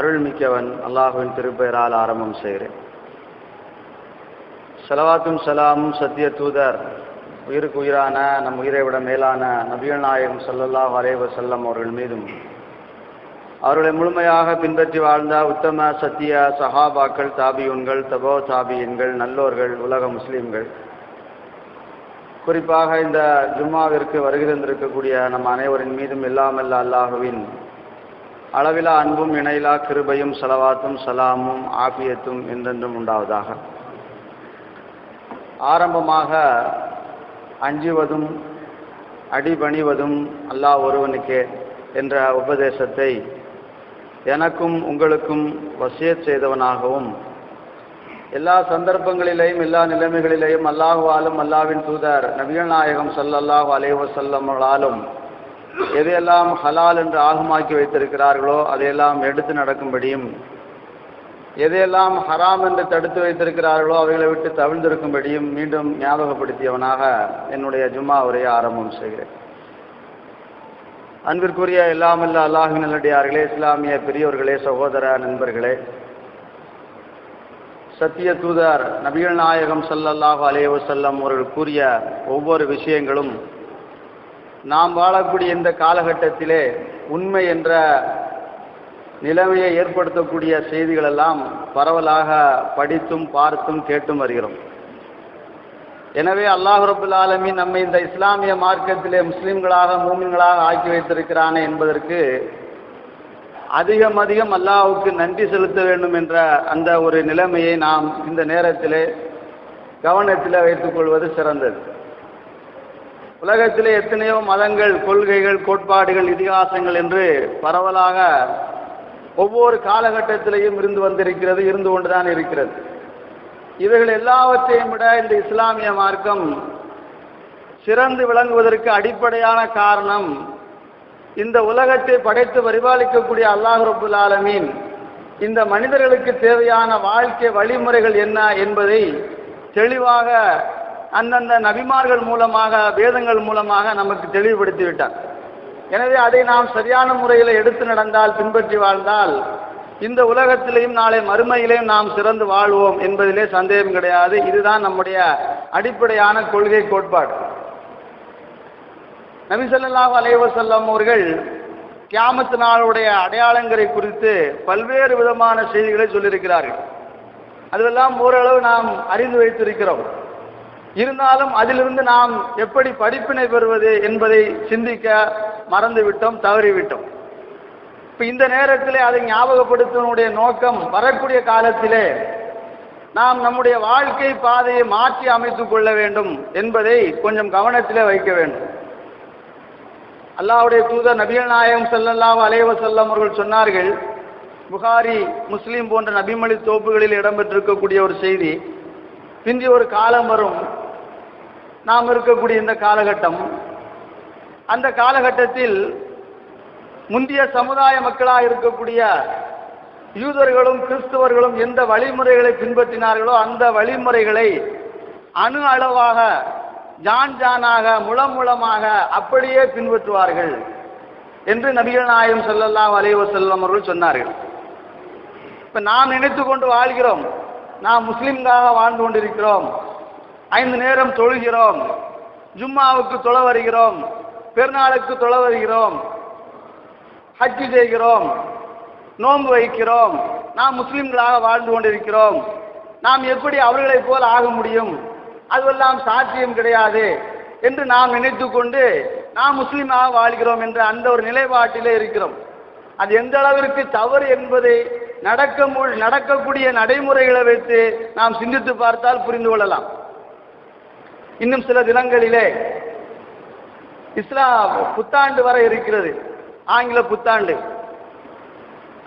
அருள்மிக்கவன் அல்லாஹுவின் திருப்பெயரால் ஆரம்பம் செய்கிறேன். ஸலவாத்தும் ஸலாமும் சத்திய தூதர் உயிருக்கு உயிரான நம் உயிரை விட மேலான நபிகள் நாயகம் ஸல்லல்லாஹு அலைஹி வஸல்லம் அவர்கள் மீதும் அவர்களை முழுமையாக பின்பற்றி வாழ்ந்த உத்தம சத்திய சஹாபாக்கள், தாபியூன்கள், தபோ தாபியின்கள், நல்லோர்கள், உலக முஸ்லீம்கள், குறிப்பாக இந்த ஜும்மாவிற்கு வருகை தந்திருக்கக்கூடிய நம் அனைவரின் மீதும் எல்லாமல்ல அல்லாஹுவின் அளவிலா அன்பும் இணையிலா கிருபையும் ஸலவாத்தும் ஸலாமும் ஆஃபியத்தும் என்றென்றும் உண்டாவதாக. ஆரம்பமாக அஞ்சுவதும் அடிபணிவதும் அல்லாஹ் ஒருவனுக்கே என்ற உபதேசத்தை எனக்கும் உங்களுக்கும் வசியத் செய்தவனாகவும், எல்லா சந்தர்ப்பங்களிலேயும் எல்லா நிலைமைகளிலேயும் அல்லாஹுவாலும் அல்லாஹ்வின் தூதர் நபிகள் நாயகம் ஸல்லல்லாஹு அலைஹி வஸல்லம் அவர்களாலும் எதையெல்லாம் ஹலால் என்று ஆகமாக்கி வைத்திருக்கிறார்களோ அதையெல்லாம் எடுத்து நடக்கும்படியும், எதையெல்லாம் ஹராம் என்று தடுத்து வைத்திருக்கிறார்களோ அவைகளை விட்டு தவிர்ந்திருக்கும்படியும் மீண்டும் ஞாபகப்படுத்தியவனாக என்னுடைய ஜும்மா உரையை ஆரம்பம் செய்கிறேன். அன்பிற்குரிய எல்லாமல்ல அல்லாஹ்வின் நல்லடியார்களே, இஸ்லாமிய பெரியோர்களே, சகோதர நண்பர்களே, சத்திய தூதர் நபிகள் நாயகம் ஸல்லல்லாஹு அலைஹி வஸல்லம் அவர்கள் கூறிய ஒவ்வொரு விஷயங்களும் நாம் வாழக்கூடிய இந்த காலகட்டத்திலே உண்மை என்ற நிலைமையை ஏற்படுத்தக்கூடிய செய்திகளெல்லாம் பரவலாக படித்தும் பார்த்தும் கேட்டும் வருகிறோம். எனவே அல்லாஹ் ரப்புல் ஆலமீன் நம்மை இந்த இஸ்லாமிய மார்க்கத்திலே முஸ்லிம்களாக மூமின்களாக ஆக்கி வைத்திருக்கிறானே என்பதற்கு அதிகம் அல்லாஹ்வுக்கு நன்றி செலுத்த வேண்டும் என்ற அந்த ஒரு நிலைமையை நாம் இந்த நேரத்திலே கவனத்தில் வைத்துக் கொள்வது சிறந்தது. உலகத்திலே எத்தனையோ மதங்கள், கொள்கைகள், கோட்பாடுகள், இதிகாசங்கள் என்று பரவலாக ஒவ்வொரு காலகட்டத்திலேயும் இருந்து வந்திருக்கிறது, இருந்து கொண்டுதான் இருக்கிறது. இவைகள் எல்லாவற்றையும் விட இந்த இஸ்லாமிய மார்க்கம் சிறந்து விளங்குவதற்கு அடிப்படையான காரணம், இந்த உலகத்தை படைத்து பரிபாலிக்கக்கூடிய அல்லாஹ் ரப்புல் ஆலமீன் இந்த மனிதர்களுக்கு தேவையான வாழ்க்கை வழிமுறைகள் என்ன என்பதை தெளிவாக அந்தந்த நபிமார்கள் மூலமாக, வேதங்கள் மூலமாக நமக்கு தெளிவுபடுத்திவிட்டார். எனவே அதை நாம் சரியான முறையில் எடுத்து நடந்தால், பின்பற்றி வாழ்ந்தால், இந்த உலகத்திலேயும் நாளை மறுமையிலேயும் நாம் சிறந்து வாழ்வோம் என்பதிலே சந்தேகம் கிடையாது. இதுதான் நம்முடைய அடிப்படையான கொள்கை கோட்பாடு. நபி ஸல்லல்லாஹு அலைஹி வஸல்லம் அவர்கள் கியாமத் நாளுடைய அடையாளங்களை குறித்து பல்வேறு விதமான செய்திகளை சொல்லியிருக்கிறார்கள். அதுவெல்லாம் ஓரளவு நாம் அறிந்து வைத்திருக்கிறோம். இருந்தாலும் அதிலிருந்து நாம் எப்படி படிப்பினை பெறுவது என்பதை சிந்திக்க மறந்துவிட்டோம், தவறிவிட்டோம். இப்போ இந்த நேரத்திலே அதை ஞாபகப்படுத்துவதனுடைய நோக்கம், வரக்கூடிய காலத்திலே நாம் நம்முடைய வாழ்க்கை பாதையை மாற்றி அமைத்துக் கொள்ள வேண்டும் என்பதை கொஞ்சம் கவனத்திலே வைக்க வேண்டும். அல்லாஹ்வுடைய தூதர் நபிகள் நாயகம் ஸல்லல்லாஹு அலைஹி வஸல்லம் அவர்கள் சொன்னார்கள், புகாரி, முஸ்லீம் போன்ற நபிமொழி தோப்புகளில் இடம்பெற்றிருக்கக்கூடிய ஒரு செய்தி, பிந்தி ஒரு காலம் வரும், நாம் இருக்கக்கூடிய இந்த காலகட்டம், அந்த காலகட்டத்தில் முந்தைய சமுதாய மக்களாக இருக்கக்கூடிய யூதர்களும் கிறிஸ்தவர்களும் எந்த வழிமுறைகளை பின்பற்றினார்களோ அந்த வழிமுறைகளை அணு அளவாக, ஜானாக, முழமாக அப்படியே பின்பற்றுவார்கள் என்று நபிகள் நாயகம் ஸல்லல்லாஹு அலைஹி வஸல்லம் அவர்கள் சொன்னார்கள். இப்போ நாம் நினைத்து கொண்டு வாழ்கிறோம், நாம் முஸ்லிம்களாக வாழ்ந்து கொண்டிருக்கிறோம், 5 நேரம் தொழுகிறோம், ஜும்மாவுக்கு தொழ வருகிறோம், பெருநாளுக்கு தொழ வருகிறோம், ஹஜ்ஜு செய்கிறோம், நோன்பு வைக்கிறோம், நாம் முஸ்லிம்களாக வாழ்ந்து கொண்டிருக்கிறோம், நாம் எப்படி அவர்களைப் போல் ஆக முடியும், அதுவெல்லாம் சாத்தியம் கிடையாது என்று நாம் நினைத்து கொண்டு நாம் முஸ்லீமாக வாழ்கிறோம் என்ற அந்த ஒரு நிலைப்பாட்டிலே இருக்கிறோம். அது எந்த அளவிற்கு தவறு என்பதை நடக்கக்கூடிய நடைமுறைகளை வைத்து நாம் சிந்தித்து பார்த்தால் புரிந்து கொள்ளலாம். இன்னும் சில தினங்களிலே இஸ்லாம் புத்தாண்டு வர இருக்கிறது, ஆங்கில புத்தாண்டு.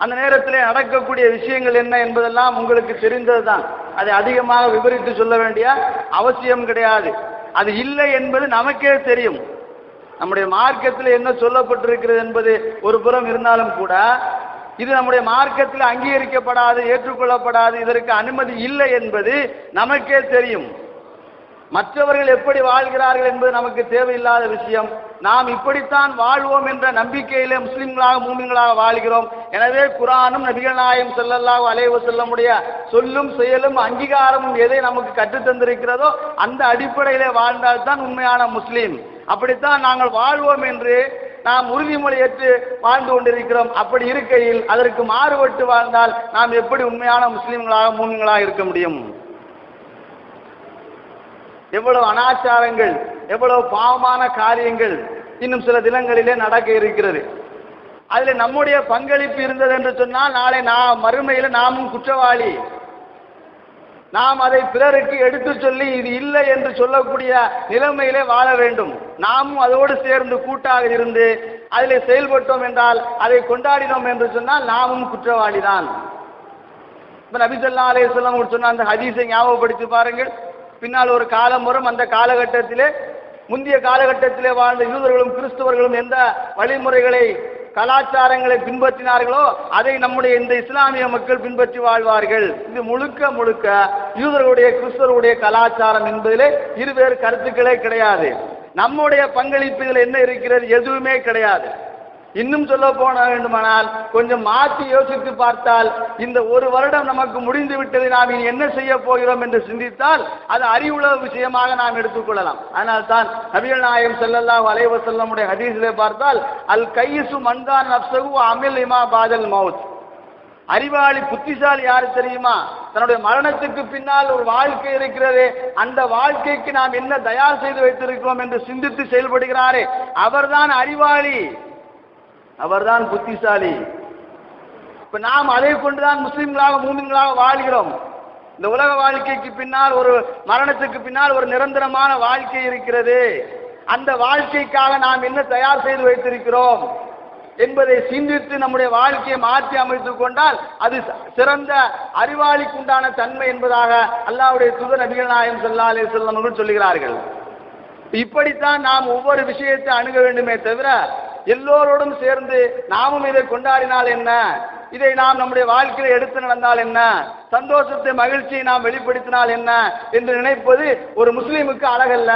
அந்த நேரத்தில் நடக்கக்கூடிய விஷயங்கள் என்ன என்பதெல்லாம் உங்களுக்கு தெரிந்தது தான். அதை அதிகமாக விவரித்து சொல்ல வேண்டிய அவசியம் கிடையாது. அது இல்லை என்பது நமக்கே தெரியும். நம்முடைய மார்க்கத்தில் என்ன சொல்லப்பட்டிருக்கிறது என்பது ஒரு புறம் இருந்தாலும் கூட, இது நம்முடைய மார்க்கத்தில் அங்கீகரிக்கப்படாது, ஏற்றுக்கொள்ளப்படாது, இதற்கு அனுமதி இல்லை என்பது நமக்கே தெரியும். மற்றவர்கள் எப்படி வாழ்கிறார்கள் என்பது நமக்கு தேவையில்லாத விஷயம். நாம் இப்படித்தான் வாழ்வோம் என்ற நம்பிக்கையிலே முஸ்லிம்களாக மூமின்களாக வாழ்கிறோம். எனவே குர்ஆனும் நபிகள் நாயகம் ஸல்லல்லாஹு அலைஹி வஸல்லமுடைய சொல்லும் செயலும் அங்கீகாரமும் எதை நமக்கு கற்றுத் தந்திருக்கிறதோ அந்த அடிப்படையிலே வாழ்ந்தால்தான் உண்மையான முஸ்லீம். அப்படித்தான் நாங்கள் வாழ்வோம் என்று நாம் உறுதிமொழி ஏற்று வாழ்ந்து கொண்டிருக்கிறோம். அப்படி இருக்கையில் அதற்கு மாறுபட்டு வாழ்ந்தால் நாம் எப்படி உண்மையான முஸ்லிம்களாக மூமின்களாக இருக்க முடியும்? எவ்வளவு அனாச்சாரங்கள், எவ்வளவு பாவமான காரியங்கள் இன்னும் சில தினங்களிலே நடக்க இருக்கிறது. அதில் நம்முடைய பங்களிப்பு இருந்தது என்று சொன்னால் நாளை மறுமையில் நாமும் குற்றவாளி. நாம் அதை பிறருக்கு எடுத்து சொல்லி இது இல்லை என்று சொல்லக்கூடிய நிலைமையிலே வாழ வேண்டும். நாமும் அதோடு சேர்ந்து கூட்டாக இருந்து அதில் செயல்பட்டோம் என்றால், அதை கொண்டாடினோம் என்று சொன்னால் நாமும் குற்றவாளி தான். நபி ஸல்லல்லாஹு அலைஹி வஸல்லம் சொன்ன அந்த ஹதீஸை ஞாபகப்படுத்தி பாருங்கள். பின்னால் ஒரு காலம் வரும், அந்த காலகட்டத்திலே முந்தைய காலகட்டத்திலே வாழ்ந்த யூதர்களும் கிறிஸ்தவர்களும் எந்த வழிமுறைகளை கலாச்சாரங்களை பின்பற்றினார்களோ அதை நம்முடைய இந்த இஸ்லாமிய மக்கள் பின்பற்றி வாழ்வார்கள். இது முழுக்க முழுக்க யூதர்களுடைய கிறிஸ்தவர்களுடைய கலாச்சாரம் என்பதிலே இருவேறு கருத்துக்களே கிடையாது. நம்முடைய பங்களிப்பு இதில் என்ன இருக்கிறது? எதுவுமே கிடையாது. இன்னும் சொல்ல போன வேண்டுமானால் கொஞ்சம் மாற்றி யோசித்து பார்த்தால், இந்த ஒரு வருடம் நமக்கு முடிந்து விட்டது, நாம் இனி என்ன செய்ய போகிறோம் என்று சிந்தித்தால் அது அறிவுள்ள விஷயமாக நாம் எடுத்துக்கொள்ளலாம். அதனால் தான் நபிகள் நாயகம் ஸல்லல்லாஹு அலைஹி வஸல்லமுடைய ஹதீஸிலே பார்த்தால், அல் கையிசு மன்கான் நஃப்ஸஹு அமில் லிமா பாதல் மௌத். அறிவாளி புத்திசாலி யாரு தெரியுமா? தன்னுடைய மரணத்துக்கு பின்னால் ஒரு வாழ்க்கை இருக்கிறதே, அந்த வாழ்க்கைக்கு நாம் என்ன தயார் செய்து வைத்திருக்கிறோம் என்று சிந்தித்து செயல்படுகிறாரே, அவர்தான் அறிவாளி, அவர்தான் புத்திசாலி. இப்ப நாம் அதை கொண்டுதான் முஸ்லிம்களாக மூமின்களாக வாழ்கிறோம். இந்த உலக வாழ்க்கைக்கு பின்னால், ஒரு மரணத்துக்கு பின்னால் ஒரு நிரந்தரமான வாழ்க்கை இருக்கிறது. அந்த வாழ்க்கைக்காக நாம் என்ன தயார் செய்து வைத்திருக்கிறோம் என்பதை சிந்தித்து நம்முடைய வாழ்க்கையை மாற்றி அமைத்துக் கொண்டால் அது சிறந்த அறிவாளிக்கு உண்டான தன்மை என்பதாக அல்லாஹ்வுடைய தூதர் நபிகள் நாயகம் ஸல்லல்லாஹு அலைஹி வஸல்லம் அவர்கள் சொல்கிறார்கள். இப்படித்தான் நாம் ஒவ்வொரு விஷயத்தை அணுக வேண்டுமே தவிர, எல்லோரோடும் சேர்ந்து நாமும் இதை கொண்டாடினால் என்ன, இதை நாம் நம்முடைய வாழ்க்கையில் எடுத்து நடந்தால் என்ன, சந்தோஷத்தை மகிழ்ச்சியை நாம் வெளிப்படுத்தினால் என்ன என்று நினைப்பது ஒரு முஸ்லீமுக்கு அழகல்ல.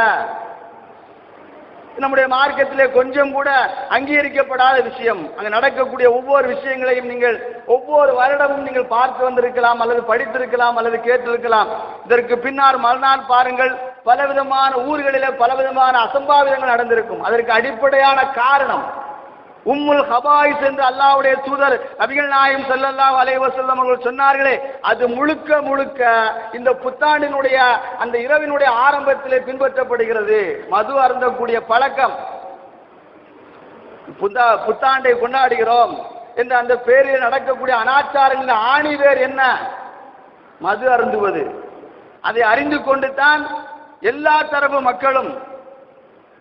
நம்முடைய மார்க்கத்திலே கொஞ்சம் கூட அங்கீகரிக்கப்படாத விஷயம். அங்கு நடக்கக்கூடிய ஒவ்வொரு விஷயங்களையும் நீங்கள் ஒவ்வொரு வருடமும் நீங்கள் பார்த்து வந்திருக்கலாம், அல்லது படித்திருக்கலாம், அல்லது கேட்டிருக்கலாம். இதற்கு பின்னால் மறுநாள் பாருங்கள், பலவிதமான ஊர்களிலே பலவிதமான அசம்பாவிதங்கள் நடந்திருக்கும். அதற்கு அடிப்படையான காரணம் உம்முல் ஹபாயிஸ் என்று அல்லாஹ்வுடைய தூதர் நபிகள் நாயகம் ஸல்லல்லாஹு அலைஹி வஸல்லம் அவர்கள் சொன்னார்களே, அது முழுக்க முழுக்க இந்த புத்தாண்டினுடைய அந்த இரவினுடைய ஆரம்பத்திலே பின்பற்றப்படுகிறது. மது அருந்தக்கூடிய பழக்கம், புத்தாண்டை கொண்டாடுகிறோம் என்ற அந்த பேரில் நடக்கக்கூடிய அனாச்சாரங்களின் ஆணிவேர் என்ன? மது அருந்துவது. அதை அறிந்து கொண்டு தான் எல்லா தரப்பு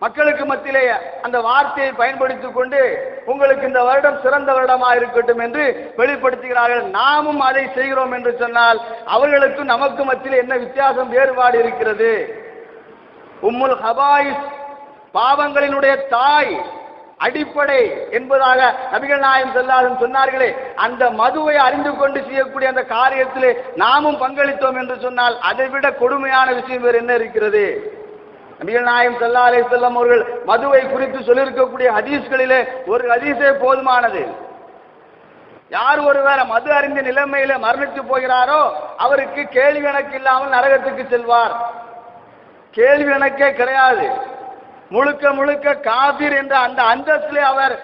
மக்களுக்கு மத்தியிலே அந்த வார்த்தையை பயன்படுத்திக் கொண்டு உங்களுக்கு இந்த வருடம் சிறந்த வருடமாக இருக்கட்டும் என்று வெளிப்படுத்துகிறார்கள். நாமும் அதை செய்கிறோம் என்று சொன்னால் அவர்களுக்கும் நமக்கு மத்தியில் என்ன வித்தியாசம், வேறுபாடு இருக்கிறது? உம்முல் ஹபாயிஸ், பாவங்களினுடைய தாய், அடிப்படை என்பதாக நபிகள் நாயகம் ஸல்லல்லாஹு அலைஹி வஸல்லம் சொன்னார்களே, அந்த மதுவை அறிந்து கொண்டு செய்யக்கூடிய அந்த காரியத்திலே நாமும் பங்களித்தோம் என்று சொன்னால் அதைவிட கொடுமையான விஷயம் வேறு என்ன இருக்கிறது? நபிகள் நாயகம் ஸல்லல்லாஹு அலைஹி வஸல்லம் அவர்கள் மதுவை குறித்து சொல்லியிருக்கக்கூடிய ஹதீஸ்களிலே ஒரு ஹதீஸே போதுமானது. யார் ஒருவர் மது அறிந்த நிலைமையில மரணித்து போகிறாரோ அவருக்கு கேள்வி கணக்கு இல்லாமல் நரகத்துக்கு செல்வார். கேள்வி கணக்கே கிடையாது. முழுக்க முழுக்க காபிர் என்ற அந்த அந்தஸ்திலே அவர்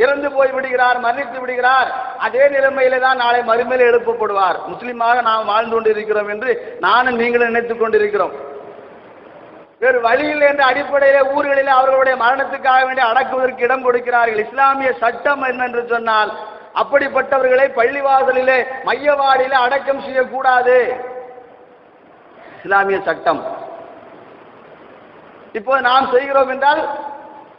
இறந்து போய் விடுகிறார், மரணித்து விடுகிறார். அதே நிலைமையில தான் நாளை மறுமையில் எழுப்பப்படுவார். முஸ்லீமாக நாம் வாழ்ந்து கொண்டிருக்கிறோம் என்று நானும் நீங்களும் நினைத்துக் கொண்டிருக்கிறோம். வேறு வழியில் என்ற அடிப்படையிலே ஊர்களில் அவர்களுடைய மரணத்துக்காக வேண்டி அடக்குவதற்கு இடம் கொடுக்கிறார்கள். இஸ்லாமிய சட்டம் என்னென்று சொன்னால், அப்படிப்பட்டவர்களை பள்ளிவாசலிலே மையவாடியிலே அடக்கம் செய்யக்கூடாது. இஸ்லாமிய சட்டம். இப்போ நாம் செய்கிறோம் என்றால்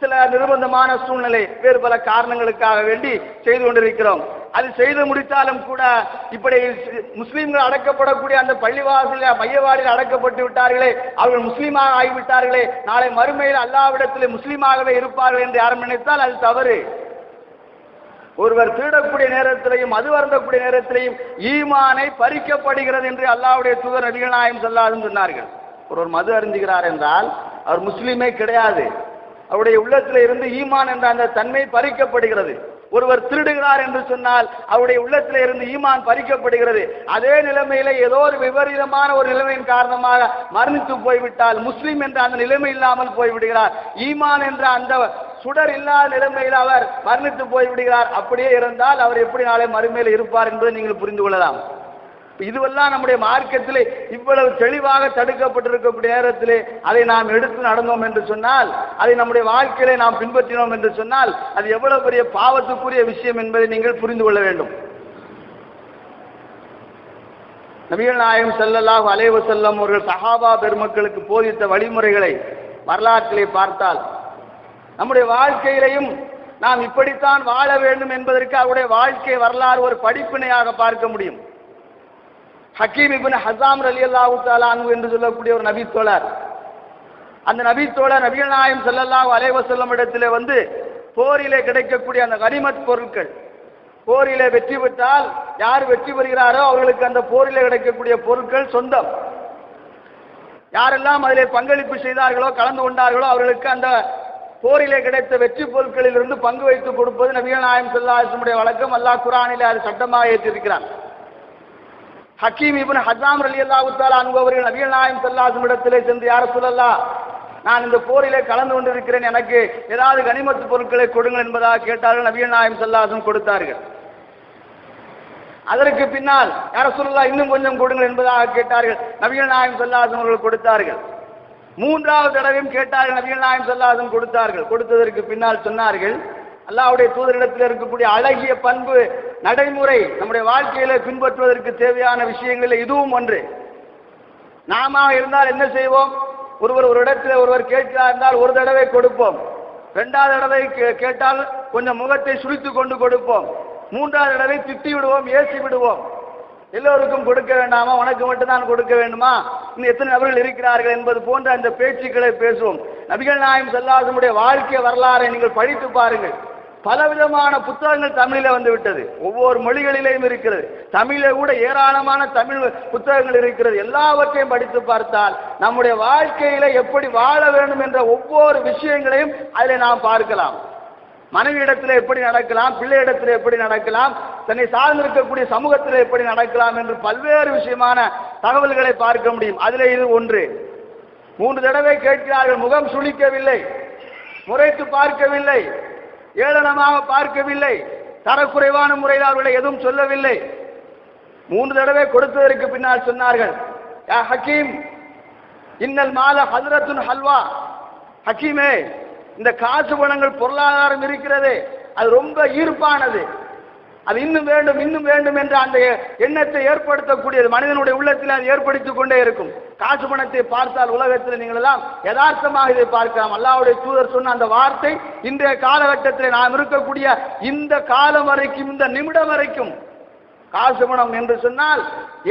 சில நிர்பந்தமான சூழ்நிலை, வேறு பல காரணங்களுக்காக வேண்டி செய்து கொண்டிருக்கிறோம். அது செய்து முடித்தாலும் கூட இப்படி முஸ்லீம்கள் அடக்கப்படக்கூடிய அந்த பள்ளிவாசலில் மையவாடியில் அடக்கப்பட்டு விட்டார்களே, அவர்கள் முஸ்லீமாக ஆகிவிட்டார்களே, நாளை மறுமையில் அல்லாஹ்விடத்தில் முஸ்லீமாகவே இருப்பார்கள் என்று யாரும் நினைத்தால் அது தவறு. ஒருவர் திருடக்கூடிய நேரத்திலையும் மது அருந்தக்கூடிய நேரத்திலையும் ஈமானை பறிக்கப்படுகிறது என்று அல்லாஹ்வுடைய தூதர் நபிகள் நாயகம் ஸல்லல்லாஹு அலைஹி வஸல்லம் சொன்னார்கள். ஒருவர் மது அருந்துகிறார் என்றால் அவர் முஸ்லீமே கிடையாது. அவருடைய உள்ளத்தில் இருந்து ஈமான் என்ற அந்த தன்மை பறிக்கப்படுகிறது. ஒருவர் திருடுகிறார் என்று சொன்னால் அவருடைய உள்ளத்தில் இருந்து ஈமான் பறிக்கப்படுகிறது. அதே நிலைமையில ஏதோ ஒரு விபரீதமான ஒரு நிலைமையின் காரணமாக மரணித்து போய்விட்டால் முஸ்லீம் என்ற அந்த நிலைமை இல்லாமல் போய்விடுகிறார். ஈமான் என்ற அந்த சுடர் இல்லாத நிலைமையில் அவர் மரணித்து போய்விடுகிறார். அப்படியே இருந்தால் அவர் எப்படி நாளை மறுமையில் இருப்பார் என்பதை நீங்கள் புரிந்து கொள்ளலாம். இதுவெல்லாம் நம்முடைய மார்க்கத்திலே இவ்வளவு தெளிவாக தடுக்கப்பட்டிருக்கக்கூடிய நேரத்திலே அதை நாம் எடுத்து நடந்தோம் என்று சொன்னால், அதை நம்முடைய வாழ்க்கையிலே நாம் பின்பற்றினோம் என்று சொன்னால் அது எவ்வளவு பெரிய பாவத்துக்குரிய விஷயம் என்பதை நீங்கள் புரிந்து கொள்ள வேண்டும். நபிகள் நாயகம் ஸல்லல்லாஹு அலைஹி வஸல்லம் அவர்கள் சஹாபா பெருமக்களுக்கு போதித்த வழிமுறைகளை வரலாற்றிலே பார்த்தால் நம்முடைய வாழ்க்கையிலையும் நாம் இப்படித்தான் வாழ வேண்டும் என்பதற்கு அவருடைய வாழ்க்கை வரலாறு ஒரு படிப்பினையாக பார்க்க முடியும். ஹக்கீம் இப்னு ஹஸாம் ரலியல்லாஹு தஆலா அன்ஹு என்று சொல்லக்கூடிய ஒரு நபி தோழர், அந்த நபி தோழர் நபிகள் நாயகம் ஸல்லல்லாஹு அலைஹி வஸல்லம் இடத்திலே வந்து போரிலே கிடைக்கக்கூடிய அந்த கனிமத் பொருட்கள், போரிலே வெற்றி பெற்றால் யார் வெற்றி பெறுகிறாரோ அவர்களுக்கு அந்த போரிலே கிடைக்கக்கூடிய பொருட்கள் சொந்தம். யாரெல்லாம் அதிலே பங்களிப்பு செய்தார்களோ கலந்து கொண்டார்களோ அவர்களுக்கு அந்த போரிலே கிடைத்த வெற்றி பொருட்களில் இருந்து பங்கு வைத்து கொடுப்பது நபிகள் நாயகம் ஸல்லல்லாஹு அலைஹி வஸல்லம் வழக்கம். அல்லாஹ் குர்ஆனிலே அது சட்டமாக ஏற்றிருக்கிறான். ஹக்கீம் இப்னு ஹஸாம் ரலியல்லாஹு தஆலா அன்ஹு அவர்கள் நபிகள் நாயகம் ஸல்லல்லாஹு அலைஹி வஸல்லம் இடத்திலே சென்று, யா ரசூலல்லாஹ், நான் இந்த போரிலே கலந்து கொண்டிருக்கிறேன், எனக்கு ஏதாவது கனிமத்து பொருட்களை கொடுங்கள் என்பதாக கேட்டார்கள். நபிகள் நாயகம் ஸல்லல்லாஹு அலைஹி வஸல்லம் கொடுத்தார்கள். அதற்கு பின்னால் யா ரசூலல்லாஹ் இன்னும் கொஞ்சம் கொடுங்கள் என்பதாக கேட்டார்கள். நபிகள் நாயகம் ஸல்லல்லாஹு அலைஹி வஸல்லம் அவர்கள் கொடுத்தார்கள். மூன்றாவது தடவையும் கேட்டார்கள். நபிகள் நாயகம் ஸல்லல்லாஹு அலைஹி வஸல்லம் கொடுத்தார்கள். கொடுத்ததற்கு பின்னால் சொன்னார்கள், அல்லாஹ்வுடைய தூதரிடத்தில் இருக்கக்கூடிய அழகிய பண்பு நடைமுறை நம்முடைய வாழ்க்கையில பின்பற்றுவதற்கு தேவையான விஷயங்களில் இதுவும் ஒன்று. நாம இருந்தால் என்ன செய்வோம்? ஒருவர் ஒரு இடத்தில் ஒருவர் கேட்கிறார் என்றால் ஒரு தடவை கொடுப்போம், இரண்டாவது தடவை கேட்டால் கொஞ்சம் முகத்தை சுழித்து கொண்டு கொடுப்போம், மூன்றாவது தடவை திட்டி விடுவோம், ஏசி விடுவோம். எல்லோருக்கும் கொடுக்க வேண்டாமா, உனக்கு மட்டும்தான் கொடுக்க வேண்டுமா, இன்னும் எத்தனை நபர்கள் இருக்கிறார்கள் என்பது போன்ற அந்த பேச்சுக்களை பேசுவோம். நபிகள் நாயகம் ஸல்லல்லாஹு அலைஹி வஸல்லம் வாழ்க்கை வரலாறை நீங்கள் படித்து பாருங்கள். பலவிதமான புத்தகங்கள் தமிழில் வந்து விட்டது, ஒவ்வொரு மொழிகளிலேயும் இருக்கிறது. தமிழிலே கூட ஏராளமான தமிழ் புத்தகங்கள் இருக்கிறது. எல்லாவற்றையும் படித்து பார்த்தால் நம்முடைய வாழ்க்கையில எப்படி வாழ வேண்டும் என்ற ஒவ்வொரு விஷயங்களையும் அதில் நாம் பார்க்கலாம். மனைவி இடத்துல எப்படி நடக்கலாம், பிள்ளை இடத்துல எப்படி நடக்கலாம், தன்னை சார்ந்திருக்கக்கூடிய சமூகத்தில் எப்படி நடக்கலாம் என்று பல்வேறு விஷயமான தகவல்களை பார்க்க முடியும். அதில் இது ஒன்று. 3 தடவை கேட்கிறார்கள், முகம் சுளிக்கவில்லை, முறைத்து பார்க்கவில்லை, ஏளனமாக பார்க்கவில்லை, தரக்குறைவான முறையில் அவர்களை எதுவும் சொல்லவில்லை. 3 தடவை கொடுத்ததற்கு பின்னால் சொன்னார்கள், யா ஹக்கீம் இன்னல் மால ஹஸ்ரத்துன் ஹல்வா, ஹக்கீமே இந்த காசு பணங்கள் பொருளாதாரம் இருக்கிறது அது ரொம்ப ஈர்ப்பானது, அது இன்னும் வேண்டும் இன்னும் வேண்டும் என்ற அந்த எண்ணத்தை ஏற்படுத்தக்கூடியது. மனிதனுடைய உள்ளத்தில் அது ஏற்படுத்திக் கொண்டே இருக்கும். காசு பணத்தை பார்த்தால் உலகத்தில் நீங்கள் எல்லாம் யதார்த்தமாக இதை பார்க்கலாம். அல்லாஹ்வுடைய தூதர் சொன்ன அந்த வார்த்தை இன்றைய காலகட்டத்தில் நாம் இருக்கக்கூடிய இந்த காலம் வரைக்கும், இந்த நிமிடம் வரைக்கும் காசு பணம் என்று சொன்னால்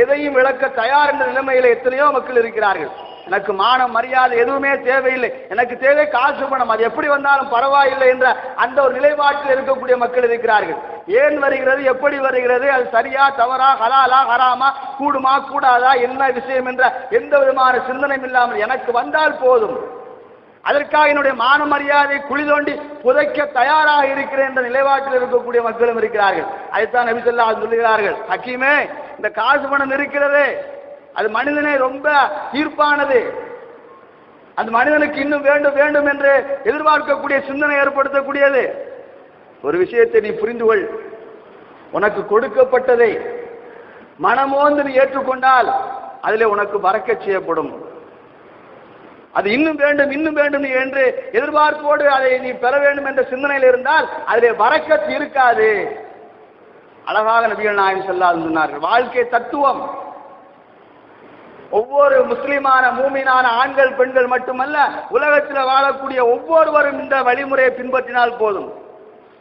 எதையும் இழக்க தயார் என்ற நிலைமையில எத்தனையோ மக்கள் இருக்கிறார்கள். எனக்கு மானம் மரியாதை எதுவுமே தேவையில்லை, எனக்கு தேவை காசு பணம், அது எப்படி வந்தாலும் பரவாயில்லை என்ற அந்த ஒரு நிலைப்பாட்டில் இருக்கக்கூடிய மக்கள் இருக்கிறார்கள். ஏன் வருகிறது, எப்படி வருகிறது, அது சரியா தவறா, ஹலாலா ஹராமா, கூடுமா கூடாதா, என்ன விஷயம் என்ற எந்த விதமான சிந்தனையும் இல்லாமல் எனக்கு வந்தால் போதும், அதற்காக என்னுடைய மான மரியாதை குழி தோண்டி புதைக்க தயாராக இருக்கிறேன் என்ற நிலைப்பாட்டில் இருக்கக்கூடிய மக்களும் இருக்கிறார்கள். அதைத்தான் நபி ஸல்லல்லாஹு அலைஹி வஸல்லம் சொல்கிறார்கள், ஹக்கீமே இந்த காசு பணம் இருக்கிறது அது மனிதனை ரொம்ப ஈர்ப்பானது, அந்த மனிதனுக்கு இன்னும் வேண்டும் வேண்டும் என்று எதிர்பார்க்கக்கூடிய சிந்தனை ஏற்படுத்தக்கூடியது. ஒரு விஷயத்தை நீ புரிந்து கொள், உனக்கு கொடுக்கப்பட்டதை மனமோந்து நீ ஏற்றுக்கொண்டால் அதிலே உனக்கு பரக்கத் செய்யப்படும். அது இன்னும் வேண்டும் இன்னும் வேண்டும் என்று எதிர்பார்ப்போடு அதை நீ பெற வேண்டும் என்ற சிந்தனையில் இருந்தால் அதிலே பரக்கத் இருக்காது. அழகாக நபிகள் நாயகம் ஸல்லல்லாஹு அலைஹி வஸல்லம் சொன்னார்கள். வாழ்க்கை தத்துவம் ஒவ்வொரு முஸ்லிமான மூமினான ஆண்கள் பெண்கள் மட்டுமல்ல, உலகத்தில் வாழக்கூடிய ஒவ்வொருவரும் இந்த வழிமுறையை பின்பற்றினால் போதும்.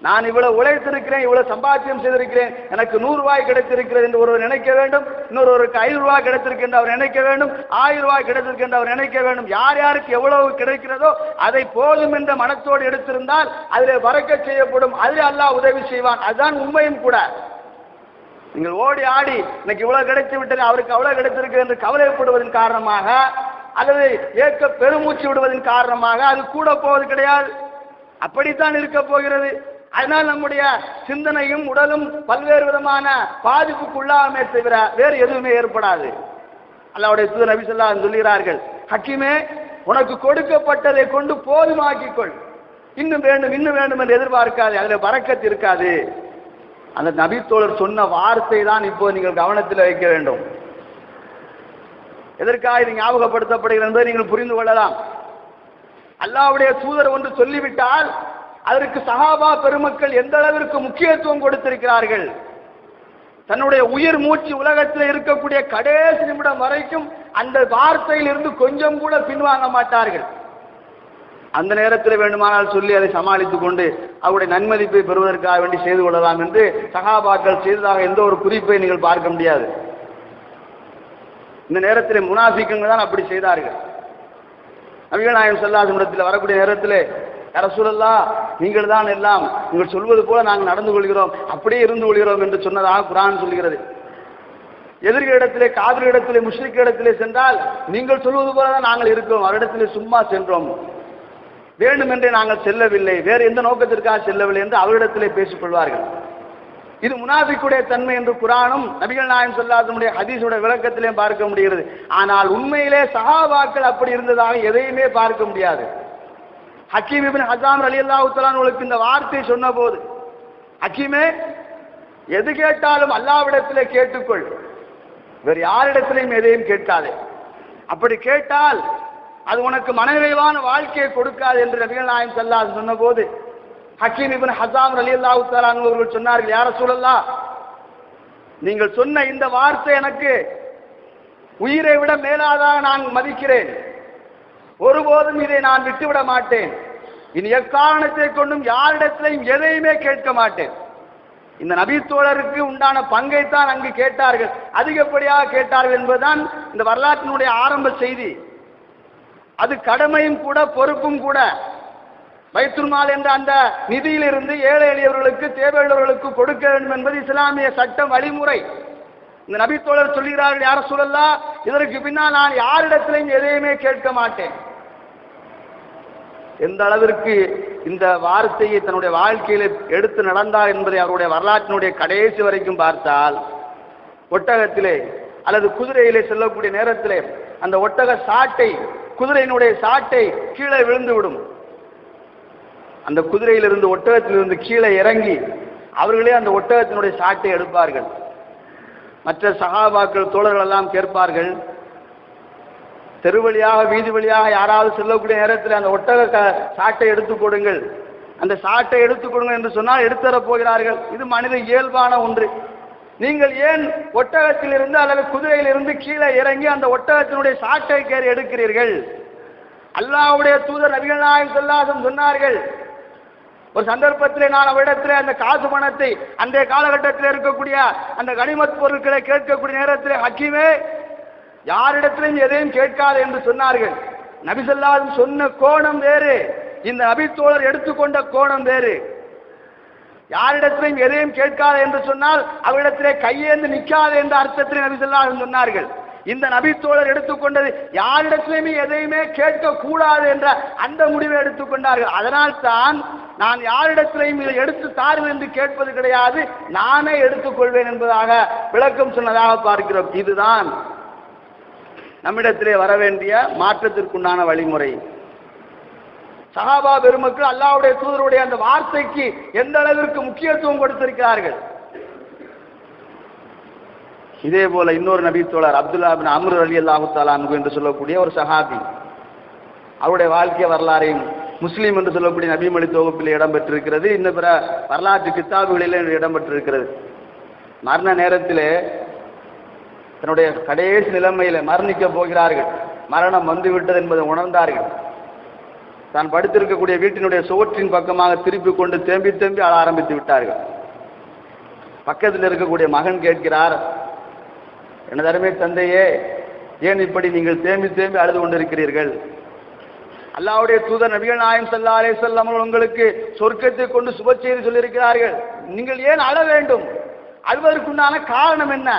நான் இவ்வளவு உழைத்திருக்கிறேன், இவ்வளவு சம்பாத்தியம் செய்திருக்கிறேன், எனக்கு 100 ரூபாய் கிடைத்திருக்கிறது என்று ஒருவர் நினைக்க வேண்டும், இன்னொருவருக்கு 500 ரூபாய் கிடைத்திருக்கின்ற அவர் நினைக்க வேண்டும், 1000 ரூபாய் கிடைத்திருக்கின்ற அவர் நினைக்க வேண்டும். யார் யாருக்கு எவ்வளவு கிடைக்கிறதோ அதை போதும் என்ற மனத்தோடு எடுத்திருந்தால் அதிலே பரக்கத் செய்யப்படும், அதில் அல்லாஹ் உதவி செய்வான். அதுதான் உண்மையும் கூட. நீங்கள் ஓடி ஆடி எனக்கு இவ்வளவு கிடைத்து விட்டது, அவருக்கு அவ்வளவு கிடைத்திருக்கு என்று கவலைப்படுவதன் காரணமாக அல்லது ஏற்க பெருமூச்சு விடுவதன் காரணமாக அது கூட போவது கிடையாது. அப்படித்தான் இருக்க போகிறது. அதனால் நம்முடைய சிந்தனையும் உடலும் பல்வேறு விதமான பாதிப்புக்குள்ளாமே தவிர வேறு எதுவுமே ஏற்படாது. அல்லாஹ்வுடைய தூதர் நபி ஸல்லல்லாஹு அலைஹி வஸல்லம் சொல்கிறார்கள், ஹக்கீமே, உனக்கு கொடுக்கப்பட்டதை கொண்டு போதுமாக்கிக்கொள், இன்னும் வேண்டும் இன்னும் வேண்டும் என்று எதிர்பார்க்காது, அதில் பரக்கத் இருக்காது. அந்த நபி தோழர் சொன்ன வார்த்தை தான் இப்போ நீங்கள் கவனத்தில் வைக்க வேண்டும். எதற்காக இது ஞாபகப்படுத்தப்படுகிறது என்பதை நீங்கள் புரிந்து கொள்ளலாம். அல்லாஹ்வுடைய தூதர் ஒன்று சொல்லிவிட்டால் அதற்கு சஹாபா பெருமக்கள் எந்த அளவிற்கு முக்கியத்துவம் கொடுத்திருக்கிறார்கள். தன்னுடைய உயிர் மூச்சு உலகத்தில் இருக்கக்கூடிய கடைசி நிமிடம் வரைக்கும் அந்த வார்த்தையில் இருந்து கொஞ்சம் கூட பின்வாங்க மாட்டார்கள். அந்த நேரத்தில் வேண்டுமானால் சொல்லி அதை சமாளித்துக் கொண்டு அவருடைய நன்மதிப்பை பெறுவதற்காக வேண்டி செய்து கொள்ளலாம் என்று சஹாபாக்கள் செய்ததாக எந்த ஒரு குறிப்பை நீங்கள் பார்க்க முடியாது. இந்த நேரத்தில் முனாஃபிக்குங்க தான் அப்படி செய்தார்கள். நபிகள் நாயகம் ஸல்லல்லாஹு அலைஹி வஸல்லம் வரக்கூடிய நேரத்தில், யா ரசூலல்லாஹ், நீங்கள் தான் எல்லாம், நீங்கள் சொல்வது போல நாங்கள் நடந்து கொள்கிறோம், அப்படியே இருந்து கொள்கிறோம் என்று சொன்னதாக குர்ஆன் சொல்கிறது. எதிர்களிடத்திலே, காவிரிடத்திலே, முஷ்ரிக்கிடத்திலே சென்றால் நீங்கள் சொல்வது போல தான் நாங்கள் இருக்கிறோம், அவரிடத்திலே சும்மா சென்றோம், வேண்டுமென்றே நாங்கள் செல்லவில்லை, வேறு எந்த நோக்கத்திற்காக செல்லவில்லை என்று அவரிடத்திலே பேசிக் கொள்வார்கள். இது முனாஃபிக்குடைய தன்மை என்று குர்ஆனும் நபிகள் நாயகம் ஸல்லல்லாஹு அலைஹி வஸல்லம் ஹதீஸுடைய விளக்கத்திலேயும் பார்க்க முடிகிறது. ஆனால் உண்மையிலே சஹாபாக்கள் அப்படி இருந்ததாக எதையுமே பார்க்க முடியாது. ஹக்கீம் இப்னு ஹிஸாம் ரலியல்லாஹு தஆலா அவர்களுக்கு இந்த வார்த்தை சொன்னபோது, ஹக்கீமே, எது கேட்டாலும் அல்லாஹ்விடத்திலே கேட்டுக்கொள், வேறு யாரிடத்திலையும் எதையும் கேட்காதே, அப்படி கேட்டால் அது உனக்கு மனநிறைவான வாழ்க்கையை கொடுக்காது என்று நபிகள் நாயகம் ஸல்லல்லாஹு அலைஹி வஸல்லம் சொன்னபோது ஹக்கீம் இப்னு ஹிஸாம் ரலியல்லாஹு தஆலா அவர்கள் சொன்னார்கள், யா ரசூலல்லாஹ், நீங்கள் சொன்ன இந்த வார்த்தை எனக்கு உயிரை விட மேலாதாக நான் மதிக்கிறேன், ஒருபோதும் இதை நான் விட்டுவிட மாட்டேன், இனி எக்காரணத்தை கொண்டும் யாரிடத்திலையும் எதையுமே கேட்க மாட்டேன். இந்த நபி தோழருக்கு உண்டான பங்கைத்தான் அங்கு கேட்டார்கள், அதிகப்படியாக கேட்டார்கள் என்பதுதான் இந்த வரலாற்றினுடைய ஆரம்ப செய்தி. அது கடமையும் கூட பொறுப்பும் கூட. பைத்துல் மால் என்ற அந்த நிதியிலிருந்து ஏழை எளியவர்களுக்கு, தேவையுள்ளவர்களுக்கு கொடுக்க வேண்டும் என்பது இஸ்லாமிய சட்டம், வழிமுறை. இந்த நபி தோழர் சொல்கிறார்கள், யா ரசூலல்லாஹ், இதற்கு பின்னால் நான் யாரிடத்திலையும் எதையுமே கேட்க மாட்டேன். எந்த அளவிற்கு இந்த வார்த்தையை தன்னுடைய வாழ்க்கையில எடுத்து நடந்தார் என்பதை அவருடைய வரலாற்றினுடைய கடைசி வரைக்கும் பார்த்தால், ஒட்டகத்திலே அல்லது குதிரையிலே செல்லக்கூடிய நேரத்திலே அந்த ஒட்டக சாட்டை, குதிரையினுடைய சாட்டை கீழே விழுந்துவிடும். அந்த குதிரையிலிருந்து, ஒட்டகத்திலிருந்து கீழே இறங்கி அவர்களே அந்த ஒட்டகத்தினுடைய சாட்டை எடுப்பார்கள். மற்ற சஹாபாக்கள், தோழர்கள் எல்லாம் கேட்பார்கள், தெரு வழியாக, வீதி வழியாக யாராவது செல்லக்கூடிய நேரத்தில் அந்த ஒட்டக சாட்டை எடுத்துக் கொடுங்கள், அந்த சாட்டை எடுத்துக் கொடுங்கள் என்று சொன்னால் எடுத்துறப் போகிறார்கள். இது மனித இயல்பான ஒன்று. நீங்கள் ஏன் ஒட்டகத்திலிருந்து அல்லது குதிரையிலிருந்து கீழே இறங்கி அந்த ஒட்டகத்தினுடைய சாட்டை கேறி எடுக்கிறீர்கள்? அல்லாஹ்வுடைய தூதர் நபிகள் நாயகம் ஸல்லல்லாஹு அலைஹி வஸல்லம் சொன்னார்கள், ஒரு சந்தர்ப்பத்திலே நான் அவரிடத்திலே அந்த காசு பணத்தை, அன்றைய காலகட்டத்தில் இருக்கக்கூடிய அந்த கனிமத் பொருட்களை கேட்கக்கூடிய நேரத்திலே, ஹக்கீமே, யாரிடத்திலும் எதையும் கேட்காது என்று சொன்னார்கள். நபி ஸல்லல்லாஹு அலைஹி வஸல்லம் சொன்ன கோணம் வேறு, இந்த நபி தோழர் எடுத்துக்கொண்ட கோணம் வேறு. யாரிடத்திலும் எதையும் கேட்காது என்று சொன்னால் அவரிடத்திலே கையேந்து நிற்காது என்ற அர்த்தத்தில் நபி ஸல்லல்லாஹு அலைஹி வஸல்லம் சொன்னார்கள். இந்த நபி தோழர் எடுத்துக்கொண்டது யாரிடத்திலுமே எதையுமே கேட்க கூடாது என்ற அந்த முடிவை எடுத்துக்கொண்டார்கள். அதனால் தான் நான் யாரிடத்திலையும் இதை எடுத்து தாருங்கள் என்று கேட்பது கிடையாது, நானே எடுத்துக்கொள்வேன் என்பதாக விளக்கம் சொன்னதாக பார்க்கிறோம். இதுதான் நம்மிடத்திலே வர வேண்டிய மாற்றத்திற்குண்டான வழிமுறை. சஹாபா பெருமக்கள் அல்லாஹ்வுடைய தூதருடைய அந்த வார்த்தைக்கு எந்த அளவிற்கு முக்கியத்துவம் கொடுத்திருக்கிறார்கள். இதே போல இன்னொரு நபி தோழர் அப்துல்லா பின் அம்ர் ரலியல்லாஹு தஆலா அன்ஹு என்று சொல்லக்கூடிய ஒரு சஹாபி, அவருடைய வாழ்க்கை வரலாறையும் முஸ்லீம் என்று சொல்லக்கூடிய நபிமொழி தொகுப்பில் இடம்பெற்றிருக்கிறது, இன்னும் பிற வரலாற்று கித்தாபுகளிலே இடம்பெற்றிருக்கிறது. மரண நேரத்திலே தன்னுடைய கடைசி நிலைமையில மரணிக்க போகிறார்கள், மரணம் வந்துவிட்டது என்பதை உணர்ந்தார்கள். தான் படுத்திருக்கக்கூடிய வீட்டினுடைய சுவற்றின் பக்கமாக திருப்பி கொண்டு தேம்பி தேம்பி அழ ஆரம்பித்து விட்டார்கள். பக்கத்தில் இருக்கக்கூடிய மகன் கேட்கிறார், எனது அருமை தந்தையே, ஏன் இப்படி நீங்கள் தேம்பி தேம்பி அழுது கொண்டிருக்கிறீர்கள்? அல்லாஹ்வுடைய தூதர் நபிகள் நாயகம் ஸல்லல்லாஹு அலைஹி வஸல்லம் உங்களுக்கு சொர்க்கத்தை கொண்டு சுப செய்தி சொல்லியிருக்கிறார்கள், நீங்கள் ஏன் அழ வேண்டும்? அழுவதற்குண்டான காரணம் என்ன?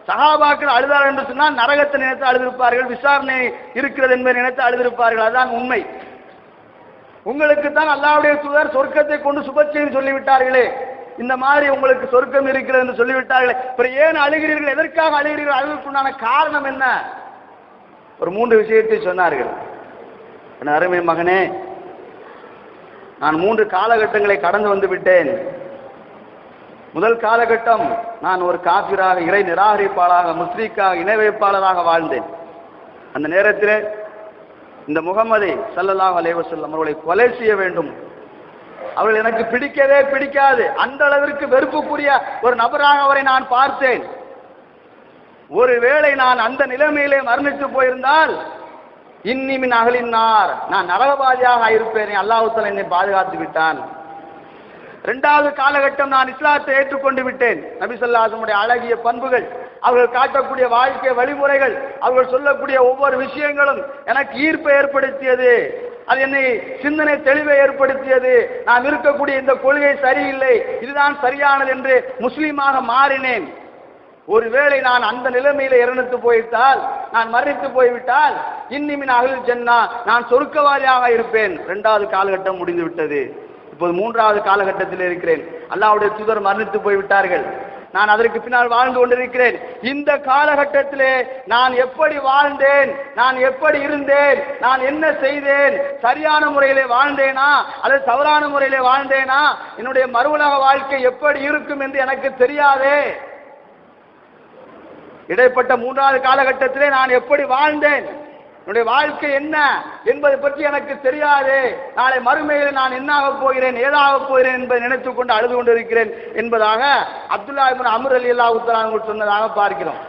சஹாபாக்கள் அழுதார்கள் என்று சொன்னால் நரகத்தை நினைத்து அழுதிருப்பார்கள், விசாரணை இருக்கிறது என்பதை நினைத்து அழுதிருப்பார்கள். அதுதான் உண்மை. உங்களுக்கு தான் அல்லாஹ்வுடைய தூதர் சொர்க்கத்தை கொண்டு சுப செய்தி சொல்லிவிட்டார்களே, இந்த மாதிரி உங்களுக்கு சொர்க்கம் இருக்கிறது என்று சொல்லிவிட்டார்களே, அப்புறம் ஏன் அழுகிறீர்கள்? எதற்காக அழுகிறீர்கள்? அழுவதற்குண்டான காரணம் என்ன? ஒரு 3 விஷயத்தை சொன்னார்கள். என் அருமை மகனே, நான் 3 காலகட்டங்களை கடந்து வந்து விட்டேன். முதல் காலகட்டம் நான் ஒரு காபிராக, இறை நிராகரிப்பாளராக, முஸ்ரீக்காக, இணை வைப்பாளராக வாழ்ந்தேன். அந்த நேரத்தில் இந்த முகமதை ஸல்லல்லாஹு அலைஹி வஸல்லம் அவர்களை கொலை செய்ய வேண்டும், அவர்கள் எனக்கு பிடிக்கவே பிடிக்காது, அந்த அளவிற்கு வெறுப்புக்குரிய ஒரு நபராக அவரை நான் பார்த்தேன். ஒருவேளை நான் அந்த நிலைமையிலே மரணித்து போயிருந்தால் இன்னி மின் அகலின்னார், நான் நரகவாதியாக இருப்பேன். அல்லாஹ் தஆலா என்னை பாதுகாத்து விட்டான். 2வது காலகட்டம் நான் இஸ்லாத்தை ஏற்றுக்கொண்டு விட்டேன். நபி ஸல்லல்லாஹு அலைஹி வஸல்லம் அழகிய பண்புகள், அவர்கள் காட்டக்கூடிய வாழ்க்கை வழிமுறைகள், அவர்கள் சொல்லக்கூடிய ஒவ்வொரு விஷயங்களும் எனக்கு ஈர்ப்பை ஏற்படுத்தியது. அது என்னை சிந்தனை தெளிவை ஏற்படுத்தியது. நாம் இருக்கக்கூடிய இந்த கொள்கை சரியில்லை, இதுதான் சரியானது என்று முஸ்லீமாக மாறினேன். ஒருவேளை நான் அந்த நிலைமையில இறந்து போய்விட்டால், நான் மரணித்து போய்விட்டால் இன்னிமின் அகல் ஜன்னா, நான் சொர்க்கவாதியாக இருப்பேன். 2வது காலகட்டம் முடிந்து விட்டது. இப்போது 3வது காலகட்டத்தில் இருக்கிறேன். அல்லாஹ்வுடைய தூதர் மரணித்து போய்விட்டார்கள், நான் அதற்கு பின்னால் வாழ்ந்து கொண்டிருக்கிறேன். இந்த காலகட்டத்திலே நான் எப்படி வாழ்ந்தேன், நான் எப்படி இருந்தேன், நான் என்ன செய்தேன், சரியான முறையிலே வாழ்ந்தேனா அல்லது தவறான முறையிலே வாழ்ந்தேனா, என்னுடைய மறுவுலக வாழ்க்கை எப்படி இருக்கும் என்று எனக்கு தெரியாதே. இடைப்பட்ட 3வது காலகட்டத்திலே நான் எப்படி வாழ்ந்தேன், என்னுடைய வாழ்க்கை என்ன என்பதை பற்றி எனக்கு தெரியாது. நாளை மறுமையில் நான் என்னாக போகிறேன், ஏதாக போகிறேன் என்பதை நினைத்துக் கொண்டு அழுது கொண்டிருக்கிறேன் என்பதாக அப்துல்லா இப்னு அம்ர் ரலியல்லாஹு தஆலா அவர்கள் சொன்னதாக பார்க்கிறோம்.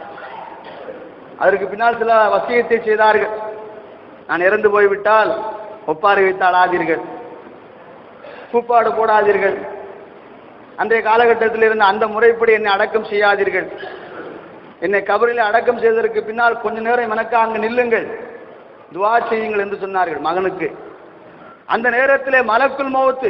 அதற்கு பின்னால் சில வசியத்தை செய்தார்கள். நான் இறந்து போய்விட்டால் ஒப்பாரி வைத்து அழாதீர்கள், கூப்பாடு போடாதீர்கள், அன்றைய காலகட்டத்தில் இருந்த அந்த முறைப்படி என்னை அடக்கம் செய்யாதீர்கள், என்னை கபரில் அடக்கம் செய்ததற்கு பின்னால் கொஞ்ச நேரம் எனக்காக அங்கு நில்லுங்கள், துவா செய்யுங்கள் என்று சொன்னார்கள் மகனுக்கு. அந்த நேரத்திலே மலக்குல் மௌத்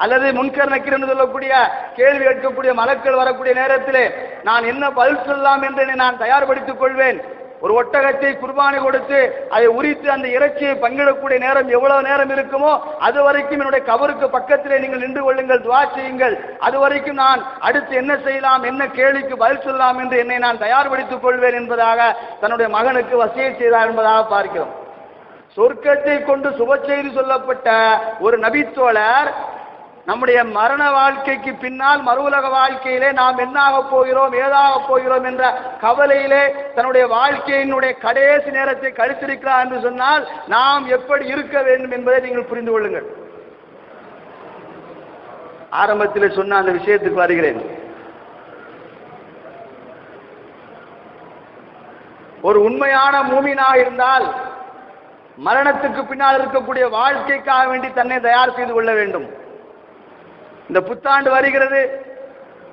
அல்லது முன்கர் நக்கீர் என்று சொல்லக்கூடிய கேள்வி கேட்கக்கூடிய மலக்கள் வரக்கூடிய நேரத்திலே நான் என்ன பதில் சொல்லலாம் என்று நான் தயார்படுத்திக் கொள்வேன். ஒரு ஒட்டகத்தை குர்பானி கொடுத்து அதை உரித்து அந்த இறைச்சியை பங்கிடக்கூடிய நேரம் எவ்வளவு நேரம் இருக்குமோ அது வரைக்கும் என்னுடைய கபருக்கு பக்கத்திலே நீங்கள் நின்று கொள்ளுங்கள், துவா செய்யுங்கள். அது வரைக்கும் நான் அடுத்து என்ன செய்யலாம், என்ன கேள்விக்கு பதில் சொல்லலாம் என்று என்னை நான் தயார்படுத்திக் கொள்வேன் என்பதாக தன்னுடைய மகனுக்கு வசியத் செய்தார் என்பதாக பார்க்கிறோம். சொர்க்கத்தை கொண்டு சுப செய்தி சொல்லப்பட்ட ஒரு நபித்தோழர் நம்முடைய மரண வாழ்க்கைக்கு பின்னால் மறுவுலக வாழ்க்கையிலே நாம் என்னாக போகிறோம், ஏதாக போகிறோம் என்ற கவலையிலே தன்னுடைய வாழ்க்கையினுடைய கடைசி நேரத்தை கழித்திருக்கிறார் என்று சொன்னால் நாம் எப்படி இருக்க வேண்டும் என்பதை நீங்கள் புரிந்து கொள்ளுங்கள். ஆரம்பத்தில் சொன்ன அந்த விஷயத்துக்கு வருகிறேன். ஒரு உண்மையான மூமினாக இருந்தால் மரணத்துக்கு பின்னால் இருக்கக்கூடிய வாழ்க்கைக்காக வேண்டி தன்னை தயார் செய்து கொள்ள வேண்டும். இந்த புத்தாண்டு வருகிறது,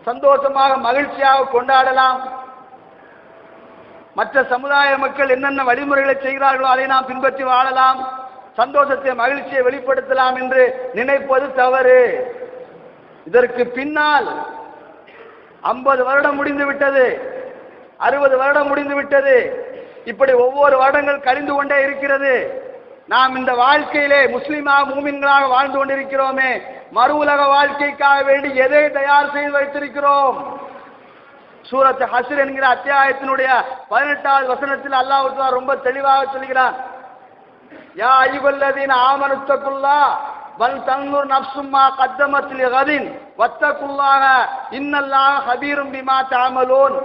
சந்தோஷமாக மகிழ்ச்சியாக கொண்டாடலாம். மற்ற சமுதாய மக்கள் என்னென்ன வழிமுறைகளை செய்கிறார்களோ அதை நாம் பின்பற்றி வாழலாம், சந்தோஷத்தை மகிழ்ச்சியை வெளிப்படுத்தலாம் என்று நினைப்பது தவறு. இதற்கு பின்னால் 50 வருடம் முடிந்து விட்டது, 60 வருடம் முடிந்து விட்டது, இப்படி ஒவ்வொரு வருடங்கள் கழிந்து கொண்டே இருக்கிறது. நாம் இந்த வாழ்க்கையிலே முஸ்லிமாக மூமின்களாக வாழ்ந்து கொண்டிருக்கிறோமே, மறு உலக வாழ்க்கைக்காக வேண்டி எதை தயார் செய்து வைத்திருக்கிறோம்? சூரத் ஹஸ்ர் என்கிற அத்தியாயத்தினுடைய 18வது வசனத்தில் அல்லாஹ் தஆலா ரொம்ப தெளிவாக சொல்கிறான், யா அய்யுஹல்லதீன ஆமனுத்தகுல்லாஹ் வல் தன்னுர் நஃப்சும் மா கத்தமத் லிகதின் வத்தகுல்லாஹ இன்னல்லாஹ ஹபீரும் பிமா தஅமலூன்.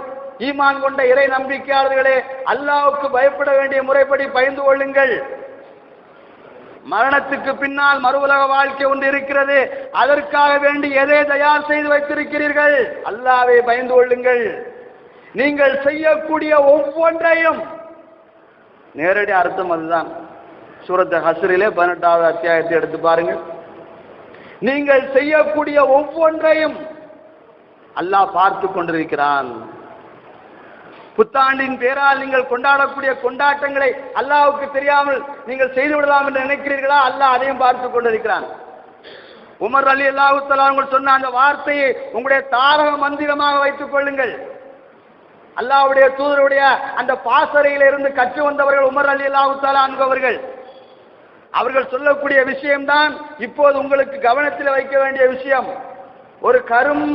ஈமான் கொண்ட இறை நம்பிக்கையாளர்களே, அல்லாஹ்வுக்கு பயப்பட வேண்டிய முறைப்படி பயந்து கொள்ளுங்கள். மரணத்துக்கு பின்னால் மறு உலக வாழ்க்கை ஒன்று இருக்கிறது, அதற்காக வேண்டி எதை தயார் செய்து வைத்திருக்கிறீர்கள்? அல்லாஹ்வை பயந்து கொள்ளுங்கள். நீங்கள் செய்யக்கூடிய ஒவ்வொன்றையும், நேரடி அர்த்தம் அதுதான். சூரத் ஹஸ்ரிலே 18வது அத்தியாயத்தை எடுத்து பாருங்கள். நீங்கள் செய்யக்கூடிய ஒவ்வொன்றையும் அல்லாஹ் பார்த்து கொண்டிருக்கிறான். புத்தாண்டின் பேரால் நீங்கள் கொண்டாடக்கூடிய கொண்டாட்டங்களை அல்லாஹ்வுக்கு தெரியாமல் நீங்கள் செய்து விடலாம் என்று நினைக்கிறீர்களா? அல்லாஹ் அதையும் பார்த்து கொண்டிருக்கிறான். உமர் ரலியல்லாஹு தஆலா அவர்கள் சொன்ன அந்த வார்த்தையை உங்களுடைய தாரக மந்திரமாக வைத்துக் கொள்ளுங்கள். அல்லாஹ்வுடைய தூதருடைய அந்த பாசறையில இருந்து கற்று வந்தவர்கள் உமர் ரலியல்லாஹு தஆலா அன்ஹு அவர்கள். அவர்கள் சொல்லக்கூடிய விஷயம்தான் இப்போது உங்களுக்கு கவனத்தில் வைக்க வேண்டிய விஷயம். ஒரு கரும்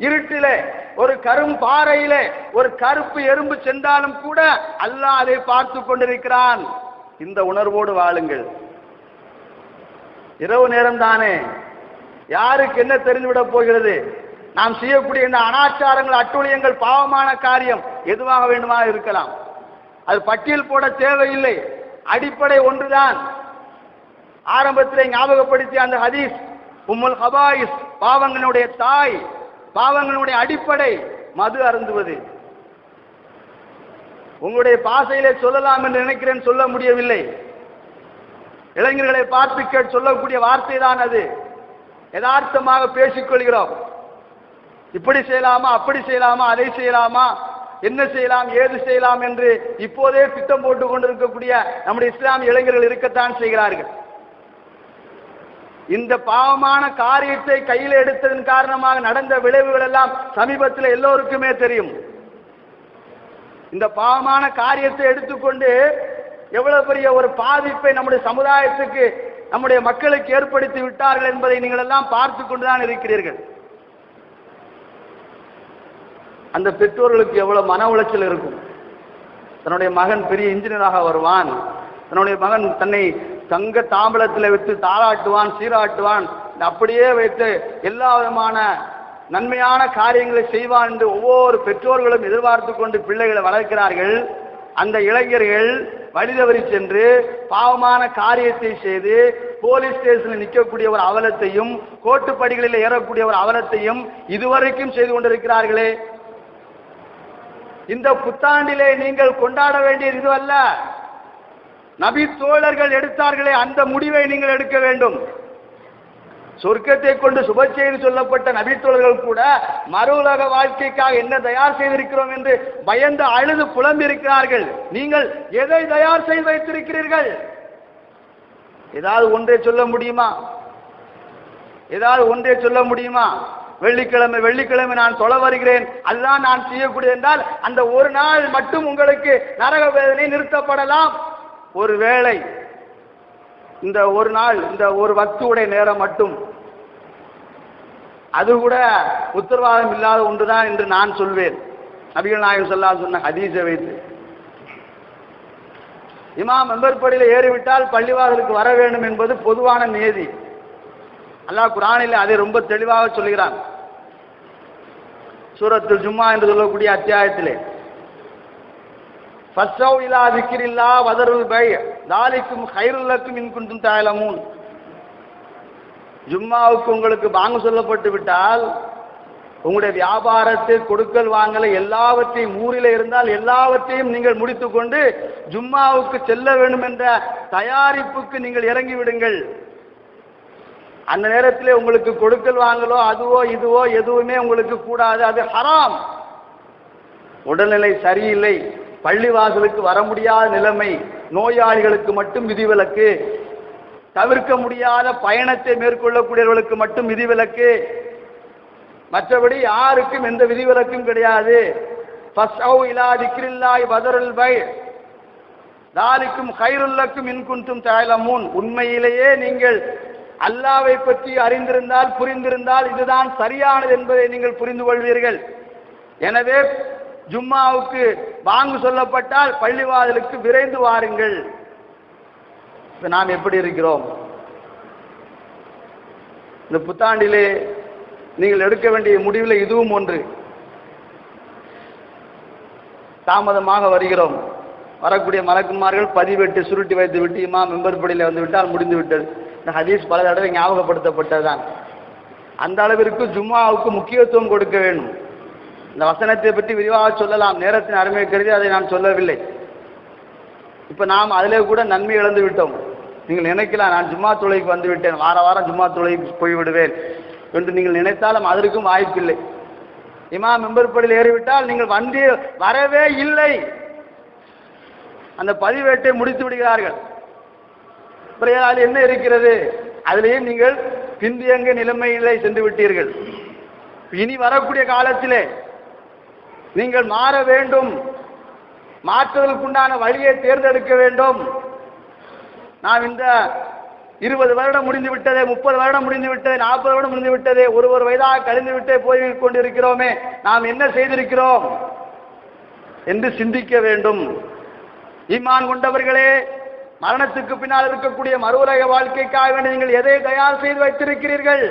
இருட்டிலே, ஒரு கரும் பாறையிலே ஒரு கருப்பு எறும்பு சென்றாலும் கூட அல்லாஹ் அதை பார்த்து கொண்டிருக்கிறான். இந்த உணர்வோடு வாழுங்கள். இரவு நேரம் தானே, யாருக்கு என்ன தெரிந்துவிட போகிறது? நாம் செய்யக்கூடிய இந்த அனாச்சாரங்கள், அட்டுழியங்கள், பாவமான காரியம் எதுவாக வேண்டுமா இருக்கலாம். அது பட்டியல் போட தேவையில்லை. அடிப்படை ஒன்றுதான். ஆரம்பத்திலே ஞாபகப்படுத்திய அந்த ஹதீஸ், உம்முல் ஹபாயிஸ், பாவங்களுடைய தாய், பாவங்களுடைய அடிப்படை மது அருந்துவது. உங்களுடைய பாசையிலே சொல்லலாம் என்று நினைக்கிறேன், சொல்ல முடியவில்லை. இளைஞர்களை பார்த்து சொல்லக்கூடிய வார்த்தை தான் அது. யதார்த்தமாக பேசிக்கொள்கிறோம். இப்படி செய்யலாமா, அப்படி செய்யலாமா, அதை செய்யலாமா, என்ன செய்யலாம், ஏது செய்யலாம் என்று இப்போதே திட்டம் போட்டுக் கொண்டிருக்கக்கூடிய நம்முடைய இஸ்லாமிய இளைஞர்கள் இருக்கத்தான் செய்கிறார்கள். இந்த பாவமான காரியத்தை கையில் எடுத்ததன் காரணமாக நடந்த விளைவுகள் எல்லாம் சமீபத்தில் எல்லோருக்குமே தெரியும். இந்த பாவமான காரியத்தை எடுத்துக்கொண்டு எவ்வளவு பெரிய ஒரு பாதிப்பை நம்முடைய சமுதாயத்துக்கு, நம்முடைய மக்களுக்கு ஏற்படுத்தி விட்டார்கள் என்பதை நீங்கள் எல்லாம் பார்த்து கொண்டுதான் இருக்கிறீர்கள். அந்த பெற்றோர்களுக்கு எவ்வளவு மன உளைச்சல் இருக்கும். தன்னுடைய மகன் பெரிய இன்ஜினியராக வருவான், தன்னுடைய மகன் தன்னை தங்க தாம்பலத்தில் வைத்து தாளாட்டுவான், சீராட்டுவான், அப்படியே வைத்து எல்லா விதமான நன்மையான காரியங்களை செய்வான் என்று ஒவ்வொரு பெற்றோர்களும் எதிர்பார்த்து கொண்டு பிள்ளைகளை வளர்க்கிறார்கள். அந்த இளைஞர்கள் வழிதவறி சென்று பாவமான காரியத்தை செய்து போலீஸ் ஸ்டேஷனில் நிற்கக்கூடிய ஒரு அவலத்தையும், கோட்டுப்படிகளில் ஏறக்கூடிய ஒரு அவலத்தையும் இதுவரைக்கும் செய்து கொண்டிருக்கிறார்களே. இந்த புத்தாண்டிலே நீங்கள் கொண்டாட வேண்டியது இதுவல்ல. நபி தோழர்கள் எடுத்தார்களே அந்த முடிவை நீங்கள் எடுக்க வேண்டும். சொர்க்கத்தை கொண்டு சுப செய்தி சொல்லப்பட்ட நபி தோழர்கள் கூட மறு உலக வாழ்க்கைக்காக என்ன தயார் செய்திருக்கிறோம் என்று பயந்து அழுது புலம்பி இருக்கிறார்கள். நீங்கள் எதை தயார் செய்து வைத்திருக்கிறீர்கள்? ஏதாவது ஒன்றை சொல்ல முடியுமா? ஏதாவது ஒன்றை சொல்ல முடியுமா? வெள்ளிக்கிழமை நான் தொழ வருகிறேன், அதுதான் நான் செய்யக்கூடிய என்றால் அந்த ஒரு நாள் மட்டும் உங்களுக்கு நரக வேதனை நிறுத்தப்படலாம். ஒருவேளை இந்த ஒரு நாள், இந்த ஒரு வக்துடைய நேரம் மட்டும், அது கூட உத்தரவாதம் இல்லாத ஒன்றுதான் என்று நான் சொல்வேன். நபிகள் நாயகம் ஸல்லல்லாஹு அலைஹி வஸல்லம் சொன்ன ஹதீஸை வைத்து. இமாம் மெம்பர்படியில் ஏறிவிட்டால் பள்ளிவாசலுக்கு வர வேண்டும் என்பது பொதுவான நியதி. அல்லாஹ் குர்ஆனில் அதை ரொம்ப தெளிவாக சொல்கிறான். சூரத்துல் ஜும்மா என்று சொல்லக்கூடிய அத்தியாயத்திலே, ஃபஸ்ஸௌ இலா ஸிக்ரில்லாஹ் வதருல் பை தாலிக்கும் கைருல் லக்கும் இன் குன்தும் தஅலமூன். ஜும்மாவுக்கு உங்களுக்கு பாங்கு சொல்லப்பட்டு விட்டால் உங்களுடைய வியாபாரத்தை, கொடுக்கல் வாங்கலை, எல்லாவற்றையும், ஊரில் இருந்தால் எல்லாவற்றையும் நீங்கள் முடித்துக்கொண்டு ஜும்மாவுக்கு செல்ல வேண்டும் என்ற தயாரிப்புக்கு நீங்கள் இறங்கி விடுங்கள். அந்த நேரத்தில் உங்களுக்கு கொடுக்கல் வாங்கலோ அதுவோ இதுவோ எதுவுமே உங்களுக்கு கூடாது, அது ஹராம். உடல்நிலை சரியில்லை, பள்ளிவாசலுக்கு வர முடியாத நிலைமை, நோயாளிகளுக்கு மட்டும் விதிவிலக்கு, தவிர்க்க முடியாத பயணத்தை மேற்கொள்ளக்கூடியவர்களுக்கு மட்டும் விதிவிலக்கு, மற்றபடி யாருக்கும் எந்த விதிவிலக்கும் கிடையாது. ஃபஸ்ஸௌ இலா ஸிக்ரில்லாஹி வதருல் பை தாலிக்கும் கைருல் லக்கும் இன் குன்தும் தஅலமூன். உண்மையிலேயே நீங்கள் அல்லாஹ்வை பற்றி அறிந்திருந்தால், புரிந்திருந்தால் இதுதான் சரியானது என்பதை நீங்கள் புரிந்து கொள்வீர்கள். எனவே ஜும்மாவுக்கு பாங்கு சொல்லப்பட்டால் பள்ளிவாசலுக்கு விரைந்து வாருங்கள். நாம் எப்படி இருக்கிறோம்? இந்த புத்தாண்டிலே நீங்கள் எடுக்க வேண்டிய முடிவில் இதுவும் ஒன்று. தாமதமாக வருகிறோம், வரக்கூடிய மலக்குமார்கள் பதிவேட்டு சுருட்டி வைத்து விட்டு இமாம் மெம்பர்படியில் வந்து விட்டால் முடிந்து விட்டது. இந்த ஹதீஸ் பல தடவை ஞாபகப்படுத்தப்பட்டதுதான். அந்த அளவிற்கு ஜும்மாவுக்கு முக்கியத்துவம் கொடுக்க வேண்டும். இந்த வசனத்தை பற்றி விரிவாக சொல்லலாம், நேரத்தின் அருமை கருதி அதை நான் சொல்லவில்லை. இப்போ நாம் அதிலே கூட நன்மை இழந்து விட்டோம். நீங்கள் நினைக்கலாம், நான் ஜும்மா தொழுகைக்கு வந்து விட்டேன், வாரம் ஜும்மா தொழுகைக்கு போய்விடுவேன் என்று நீங்கள் நினைத்தாலும் அதற்கும் வாய்ப்பில்லை. இமாம் மெம்பர்படியில் ஏறிவிட்டால் நீங்கள் வந்து வரவே இல்லை, அந்த பதிவேட்டை முடித்து விடுகிறார்கள். அது என்ன இருக்கிறது? அதிலேயும் நீங்கள் பிந்தியங்க நிலைமையிலே சென்று விட்டீர்கள். இனி வரக்கூடிய காலத்திலே நீங்கள் மாற வேண்டும், மாற்றுவதற்குண்டான வழியை தேர்ந்தெடுக்க வேண்டும். நாம் இந்த 20 வருடம் முடிந்து விட்டதே, 30 வருடம் முடிந்து விட்டதே, 40 வருடம் முடிந்து விட்டதே, ஒரு வயதாக கழிந்து விட்டே போய் கொண்டிருக்கிறோமே, நாம் என்ன செய்திருக்கிறோம் என்று சிந்திக்க வேண்டும். ஈமான் கொண்டவர்களே, மரணத்துக்கு பின்னால் இருக்கக்கூடிய மறுவுலக வாழ்க்கைக்காக வேண்டி நீங்கள் எதை தயார் செய்து வைத்திருக்கிறீர்கள்?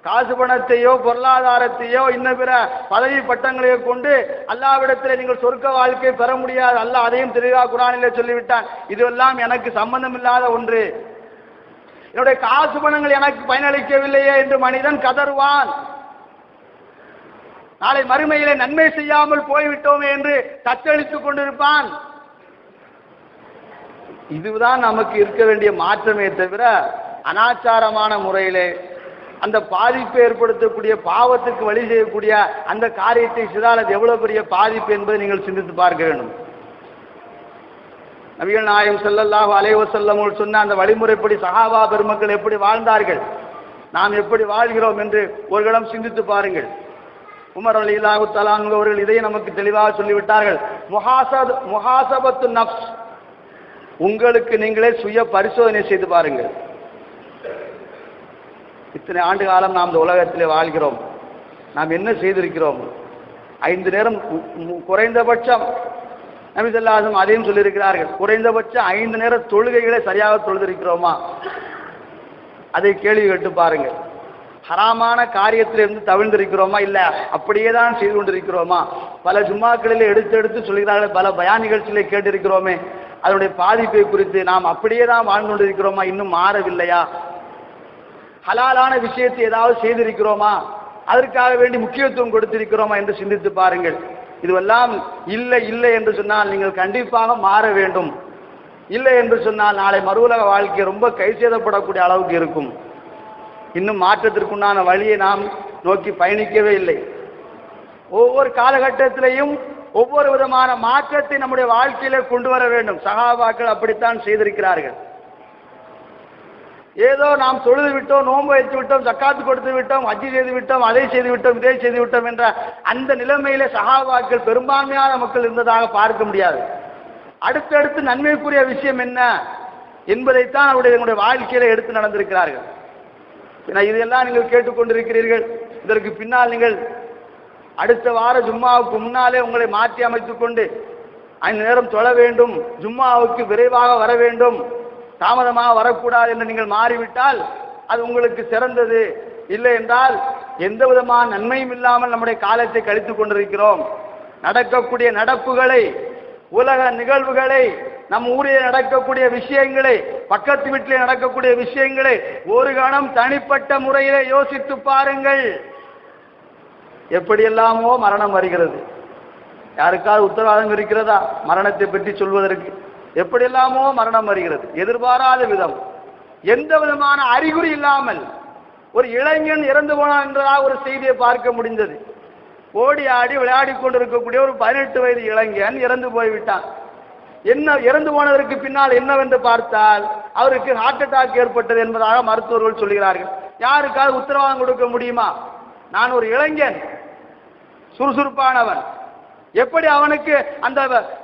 காசு பணத்தையோ பொருளாதாரத்தையோ இன்னும் பிற பதவி பட்டங்களையோ கொண்டு அல்லாஹ்விடத்தில் நீங்கள் சொர்க்க வாழ்க்கை பெற முடியாது. அல்லாஹ் அதையும் தெளிவாக குர்ஆனிலே சொல்லிவிட்டான். இதுவெல்லாம் எனக்கு சம்பந்தம் இல்லாத ஒன்று, என்னுடைய காசு பணங்கள் எனக்கு பயனளிக்கவில்லையே என்று மனிதன் கதறுவான். நாளை மறுமையிலே நன்மை செய்யாமல் போய்விட்டோமே என்று தத்தளித்துக் கொண்டிருப்பான். இதுதான் நமக்கு இருக்க வேண்டிய மாற்றமே தவிர அனாச்சாரமான முறையிலே அந்த பாதிப்பை ஏற்படுத்தக்கூடிய பாவத்துக்கு வழி செய்யக்கூடிய அந்த காரியத்தை செய்தால் அது எவ்வளவு பெரிய பாதிப்பு என்பதை நீங்கள் சிந்தித்து பார்க்க வேண்டும். நபிகள் நாயகம் ஸல்லல்லாஹு அலைஹி வஸல்லம் சொன்ன அந்த வழிமுறைப்படி சஹாபா பெருமக்கள் எப்படி வாழ்ந்தார்கள், நாம் எப்படி வாழ்கிறோம் என்று ஒரு கணம் சிந்தித்து பாருங்கள். உமர் ரலியல்லாஹு தஆலா அன்ஹு அவர்கள் இதை நமக்கு தெளிவாக சொல்லிவிட்டார்கள். முஹாசபத்து நஃப்ஸ், உங்களுக்கு நீங்களே சுய பரிசோதனை செய்து பாருங்கள். இத்தனை ஆண்டு காலம் நாம் இந்த உலகத்திலே வாழ்கிறோம், நாம் என்ன செய்திருக்கிறோம்? 5 நேரம் குறைந்தபட்சம், நபி ஸல்லல்லாஹு அலைஹி வஸல்லம் அதையும் சொல்லியிருக்கிறார்கள், குறைந்தபட்சம் 5 நேர தொழுகைகளை சரியாக தொழுதிருக்கிறோமா? அதை கேள்வி கேட்டு பாருங்கள். ஹராமான காரியத்திலிருந்து தவிர்ந்திருக்கிறோமா, இல்ல அப்படியே தான் செய்து கொண்டிருக்கிறோமா? பல ஜும்மாக்களில் எடுத்து சொல்கிறார்கள், பல பயான் நிகழ்ச்சிகளை கேட்டிருக்கிறோமே, அதனுடைய பாதிப்பை குறித்து நாம் அப்படியே தான் வாழ்ந்து கொண்டிருக்கிறோமா, இன்னும் மாறவில்லையா? ஹலாலான விஷயத்தை ஏதாவது செய்திருக்கிறோமா, அதற்காக வேண்டி முக்கியத்துவம் கொடுத்திருக்கிறோமா என்று சிந்தித்து பாருங்கள். இதுவெல்லாம் இல்லை என்று சொன்னால் நீங்கள் கண்டிப்பாக மாற வேண்டும். இல்லை என்று சொன்னால் நாளை மறுவுலக வாழ்க்கை ரொம்ப கை சேதப்படக்கூடிய அளவுக்கு இருக்கும். இன்னும் மாற்றத்திற்குண்டான வழியை நாம் நோக்கி பயணிக்கவே இல்லை. ஒவ்வொரு காலகட்டத்திலையும் ஒவ்வொரு விதமான மாற்றத்தை நம்முடைய வாழ்க்கையில கொண்டு வர வேண்டும். சஹாபாக்கள் அப்படித்தான் செய்திருக்கிறார்கள். ஏதோ நாம் தொழுது விட்டோம், நோன்பு வைத்து விட்டோம், ஜக்காத்து கொடுத்து விட்டோம், ஹஜ்ஜி செய்து விட்டோம், அதை செய்து விட்டோம், இதை செய்து விட்டோம் என்ற அந்த நிலைமையிலே சஹாபாக்கள் பெரும்பான்மையான மக்கள் இருந்ததாக பார்க்க முடியாது. அடுத்தடுத்து நன்மைக்குரிய விஷயம் என்ன என்பதைத்தான் அவருடைய வாழ்க்கையில எடுத்து நடந்திருக்கிறார்கள். இதெல்லாம் நீங்கள் கேட்டுக்கொண்டிருக்கிறீர்கள். இதற்கு பின்னால் நீங்கள் அடுத்த வார ஜும்மாவுக்கு முன்னாலே உங்களை மாற்றி அமைத்துக் கொண்டு 5 நேரம் தொழ வேண்டும், ஜும்மாவுக்கு விரைவாக வர வேண்டும், தாமதமாக வரக்கூடாது என்று நீங்கள் மாறிவிட்டால் அது உங்களுக்கு சிறந்தது. இல்லை என்றால் எந்த விதமான நன்மையும் இல்லாமல் நம்முடைய காலத்தை கழித்துக் கொண்டிருக்கிறோம். நடக்கக்கூடிய நடப்புகளை, உலக நிகழ்வுகளை, நம் ஊரில் நடக்கக்கூடிய விஷயங்களை, பக்கத்து வீட்டில் நடக்கக்கூடிய விஷயங்களை ஒரு கணம் தனிப்பட்ட முறையிலே யோசித்து பாருங்கள். எப்படியெல்லாமோ மரணம் வருகிறது. யாருக்காவது உத்தரவாதம் இருக்கிறதா மரணத்தை பற்றி சொல்வதற்கு? எப்படியெல்லாமோ மரணம் வருகிறது, எதிர்பாராத விதம், எந்த விதமான அறிகுறி இல்லாமல். ஒரு இளைஞன் இறந்து போனான் என்றதாக ஒரு செய்தியை பார்க்க முடிந்தது. ஓடி ஆடி விளையாடி கொண்டிருக்கக்கூடிய ஒரு 18 வயது இளைஞன் இறந்து போய்விட்டான். என்ன இறந்து போனதற்கு பின்னால் என்னவென்று பார்த்தால் அவருக்கு ஹார்ட் அட்டாக் ஏற்பட்டது என்பதாக மருத்துவர்கள் சொல்கிறார்கள். யாருக்காவது உத்தரவாதம் கொடுக்க முடியுமா? நான் ஒரு இளைஞன், சுறுசுறுப்பானவன், எப்படி அவனுக்கு அந்த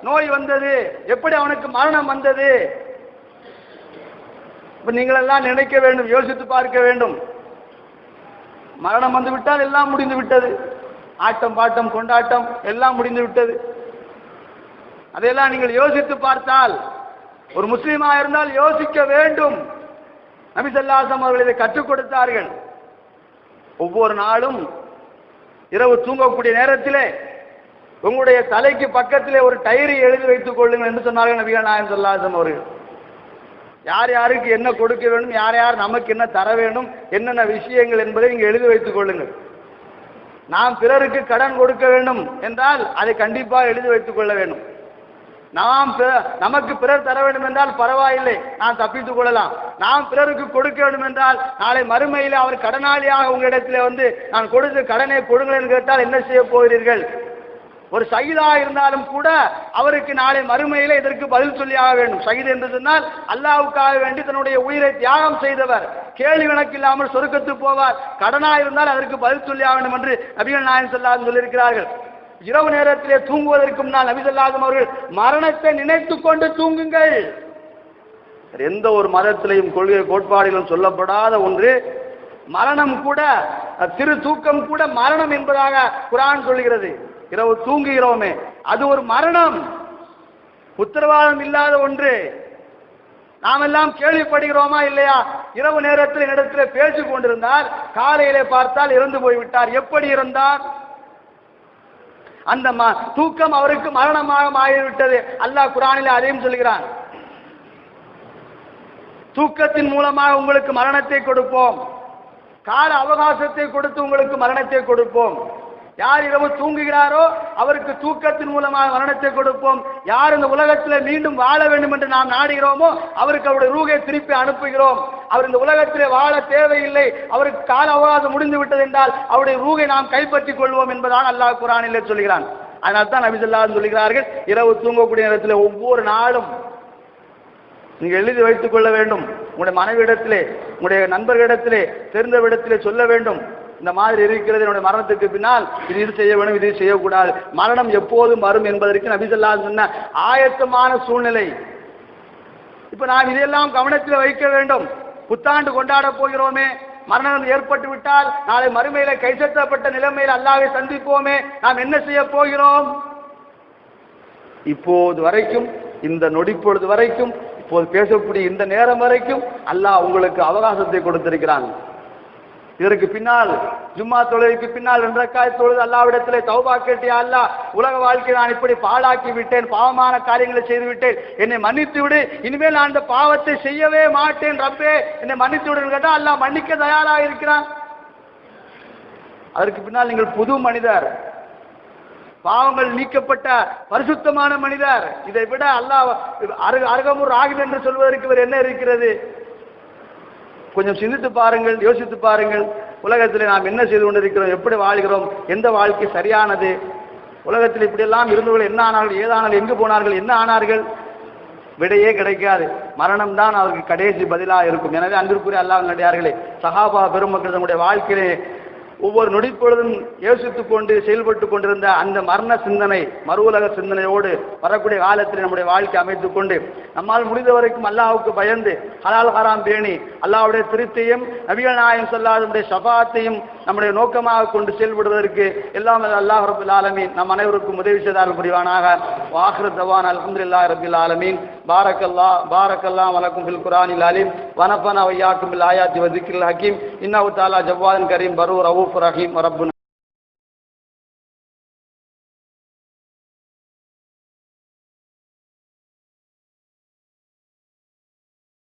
நோய் வந்தது, எப்படி அவனுக்கு மரணம் வந்தது? நீங்களெல்லாம் நினைக்க வேண்டும், யோசித்து பார்க்க வேண்டும். மரணம் வந்து விட்டால் எல்லாம் முடிந்து விட்டது. ஆட்டம் பாட்டம் கொண்டாட்டம் எல்லாம் முடிந்து விட்டது. அதையெல்லாம் நீங்கள் யோசித்து பார்த்தால், ஒரு முஸ்லீமா இருந்தால் யோசிக்க வேண்டும். நபி ஸல்லல்லாஹு அலைஹி வஸல்லம் அவர்கள் இதை கற்றுக் கொடுத்தார்கள். ஒவ்வொரு நாளும் இரவு தூங்கக்கூடிய நேரத்திலே உங்களுடைய தலைக்கு பக்கத்திலே ஒரு டைரி எழுதி வைத்துக் கொள்ளுங்கள் என்று சொன்னார்கள் நபிகள் நாயகம் ஸல்லல்லாஹு அலைஹி வஸல்லம் அவர்கள். யார் யாருக்கு என்ன கொடுக்க வேண்டும், யார் யார் நமக்கு என்ன தர வேண்டும், என்னென்ன விஷயங்கள் என்பதை நீங்கள் எழுதி வைத்துக் கொள்ளுங்கள். நாம் பிறருக்கு கடன் கொடுக்க வேண்டும் என்றால் அதை கண்டிப்பாக எழுதி வைத்துக் கொள்ள வேண்டும். நமக்கு பிறர் தர வேண்டும் என்றால் பரவாயில்லை, நாம் தப்பித்துக் கொள்ளலாம். நாம் பிறருக்கு கொடுக்க வேண்டும் என்றால் நாளை மறுமையில் அவர் கடனாளியாக உங்களிடத்தில் வந்து நான் கொடுத்த கடனை கொடுங்கள் என்று கேட்டால் என்ன செய்ய போகிறீர்கள்? ஒரு ஷஹீதா இருந்தாலும் கூட அவருக்கு நாளை மறுமையில இதற்கு பதில் சொல்லியாக வேண்டும். ஷஹீத் என்று சொன்னால் அல்லாஹ்வுக்காக வேண்டி தன்னுடைய உயிரை தியாகம் செய்தவர், கேள்வி கணக்கு இல்லாமல் சொர்க்கத்துக்கு போவார். கடனா இருந்தால் அதற்கு பதில் சொல்லியாக வேண்டும் என்று நபிகள் நாயகம் ஸல்லல்லாஹு அலைஹி வஸல்லம் சொல்லியிருக்கிறார்கள். இரவு நேரத்திலே தூங்குவதற்கு முன்னால் நபி ஸல்லல்லாஹு அலைஹி வஸல்லம் அவர்கள் மரணத்தை நினைத்துக் கொண்டு தூங்குங்கள். எந்த ஒரு மதத்திலையும் கொள்கை கோட்பாடுகளும் சொல்லப்படாத ஒன்று மரணம் கூட, சிறு தூக்கம் கூட மரணம் என்பதாக குர்ஆன் சொல்கிறது. இரவு தூங்குகிறோமே அது ஒரு மரணம், உத்தரவாதம் இல்லாத ஒன்று. நாம் எல்லாம் கேள்விப்படுகிறோமா இல்லையா? இரவு நேரத்தில் என்னிடத்தில் பேசிக் கொண்டிருந்தார், காலையிலே பார்த்தால் இறந்து போய்விட்டார். எப்படி இருந்தார்? அந்த தூக்கம் அவருக்கு மரணமாக மாறிவிட்டது. அல்லாஹ் குர்ஆனிலே அதையும் சொல்கிறான். தூக்கத்தின் மூலமாக உங்களுக்கு மரணத்தை கொடுப்போம், கால அவகாசத்தை கொடுத்து உங்களுக்கு மரணத்தை கொடுப்போம். யார் இரவு தூங்குகிறாரோ அவருக்கு தூக்கத்தின் மூலமாக மரணத்தை கொடுப்போம். யார் இந்த உலகத்தில் மீண்டும் வாழ வேண்டும் என்று நாம் நாடுகிறோமோ அவருக்கு அவருடைய ரூகை திருப்பி அனுப்புகிறோம். அவர் இந்த உலகத்திலே வாழ தேவையில்லை, அவருக்கு கால அவகாசம் முடிந்து விட்டது என்றால் அவருடைய ரூகை நாம் கைப்பற்றிக் கொள்வோம் என்பதான் அல்லாஹ் குர்ஆனிலே சொல்கிறான். அதனால் தான் நபி ஸல்லல்லாஹு அலைஹி வஸல்லம் சொல்கிறார்கள், இரவு தூங்கக்கூடிய நேரத்தில் ஒவ்வொரு நாளும் நீங்கள் எழுதி வைத்துக் கொள்ள வேண்டும். உங்களுடைய மனைவியிடத்திலே, உங்களுடைய நண்பர்களிடத்திலே, தெரிந்தவிடத்திலே சொல்ல வேண்டும், இந்த மாதிரி இருக்கிறது, என்னுடைய மரணத்துக்கு பின்னால் இது செய்ய வேண்டும், இது செய்யக்கூடாது. மரணம் எப்போதும் வரும் என்பதற்கு நபி ஸல்லல்லாஹு அலைஹி வஸல்லம் சொன்ன ஆயத்தமான சூழ்நிலை. இப்ப நாம் இதையெல்லாம் கவனத்தில் வைக்க வேண்டும். புத்தாண்டு கொண்டாட போகிறோமே, மரணம் ஏற்பட்டு விட்டால் நாளை மறுமையில கைசட்டப்பட்ட நிலைமையில் அல்லாஹ்வை சந்திப்போமே, நாம் என்ன செய்ய போகிறோம்? இப்போது வரைக்கும், இந்த நொடிப்பொழுது வரைக்கும், இப்போது பேசக்கூடிய இந்த நேரம் வரைக்கும் அல்லாஹ் உங்களுக்கு அவகாசத்தை கொடுத்திருக்கிறான். இதற்கு பின்னால் ஜும்மா தொழுகைக்கு பின்னால் 2 ரக்காத் தொழுது அல்லாஹ்விடத்திலே தௌபா கேட்டு, யா அல்லாஹ், உலக வாழ்க்கை நான் இப்படி பாழாக்கி விட்டேன், பாவமான காரியங்களை செய்து விட்டேன், என்னை மன்னித்து விடு, இனிமேல் நான் அந்த பாவத்தை செய்யவே மாட்டேன் ரப்பே, என்னை மன்னித்து விடுன்னு கேட்டால் அல்லாஹ் மன்னிக்க தயாராக இருக்கிறான். அதற்கு பின்னால் நீங்கள் புது மனிதர், பாவங்கள் நீக்கப்பட்ட பரிசுத்தமான மனிதர். இதை விட அல்லாஹ் அர்ஹமுர் ராஹிம் என்று சொல்வதற்கு வேறு என்ன இருக்கிறது? கொஞ்சம் சிந்தித்து பாருங்கள், யோசித்து பாருங்கள். உலகத்தில் நாம் என்ன செய்து கொண்டிருக்கிறோம், எப்படி வாழ்கிறோம், எந்த வாழ்க்கை சரியானது? உலகத்தில் இப்படியெல்லாம் இருந்தவர்கள் என்ன ஆனார்கள், ஏதானார்கள், எங்கு போனார்கள், என்ன ஆனார்கள்? விடையே கிடைக்காது. மரணம் தான் அவருக்கு கடைசி பதிலாக இருக்கும். எனவே அன்பிற்குரிய அல்லாஹ் நல்லடியார்களே, சஹாபா பெருமக்கள் தம்முடைய வாழ்க்கையிலே ஒவ்வொரு நொடிப்பொழுதும் யோசித்துக் கொண்டு செயல்பட்டு கொண்டிருந்த அந்த மரண சிந்தனை, மறு உலக சிந்தனையோடு வரக்கூடிய காலத்தில் நம்முடைய வாழ்க்கை அமைத்துக் கொண்டு நம்மால் முடிந்த வரைக்கும் அல்லாஹ்வுக்கு பயந்து ஹலால் ஹராம் பேணி அல்லாஹ்வுடைய திருப்தியையும் நபிகள் நாயகம் ஸல்லல்லாஹு அலைஹி வஸல்லம் ஷஃபாஅத்தையும் நம்முடைய நோக்கமாக கொண்டு செயல்படுவதற்கு எல்லாம் அல்லாஹ் ரப்பல் ஆலமீன் நம் அனைவருக்கும் உதவி செய்தால் புரிவானாக. வாஹிரு தவானா அல்ஹம்துலில்லாஹி ரப்பில் ஆலமீன். பாரக்கல்லாஹு வலக்கும் ஃபில் குர்ஆனில் அலீம் வனஃபனா வய்யாக்கும் பில் ஆயாத்தி வ ذிக்ரில் ஹகீம். இன்னஹு தஆலா ஜவ்வாதுன் கரீம் பரூர் ரவூஃபுர் ரஹீம். ரப்புனா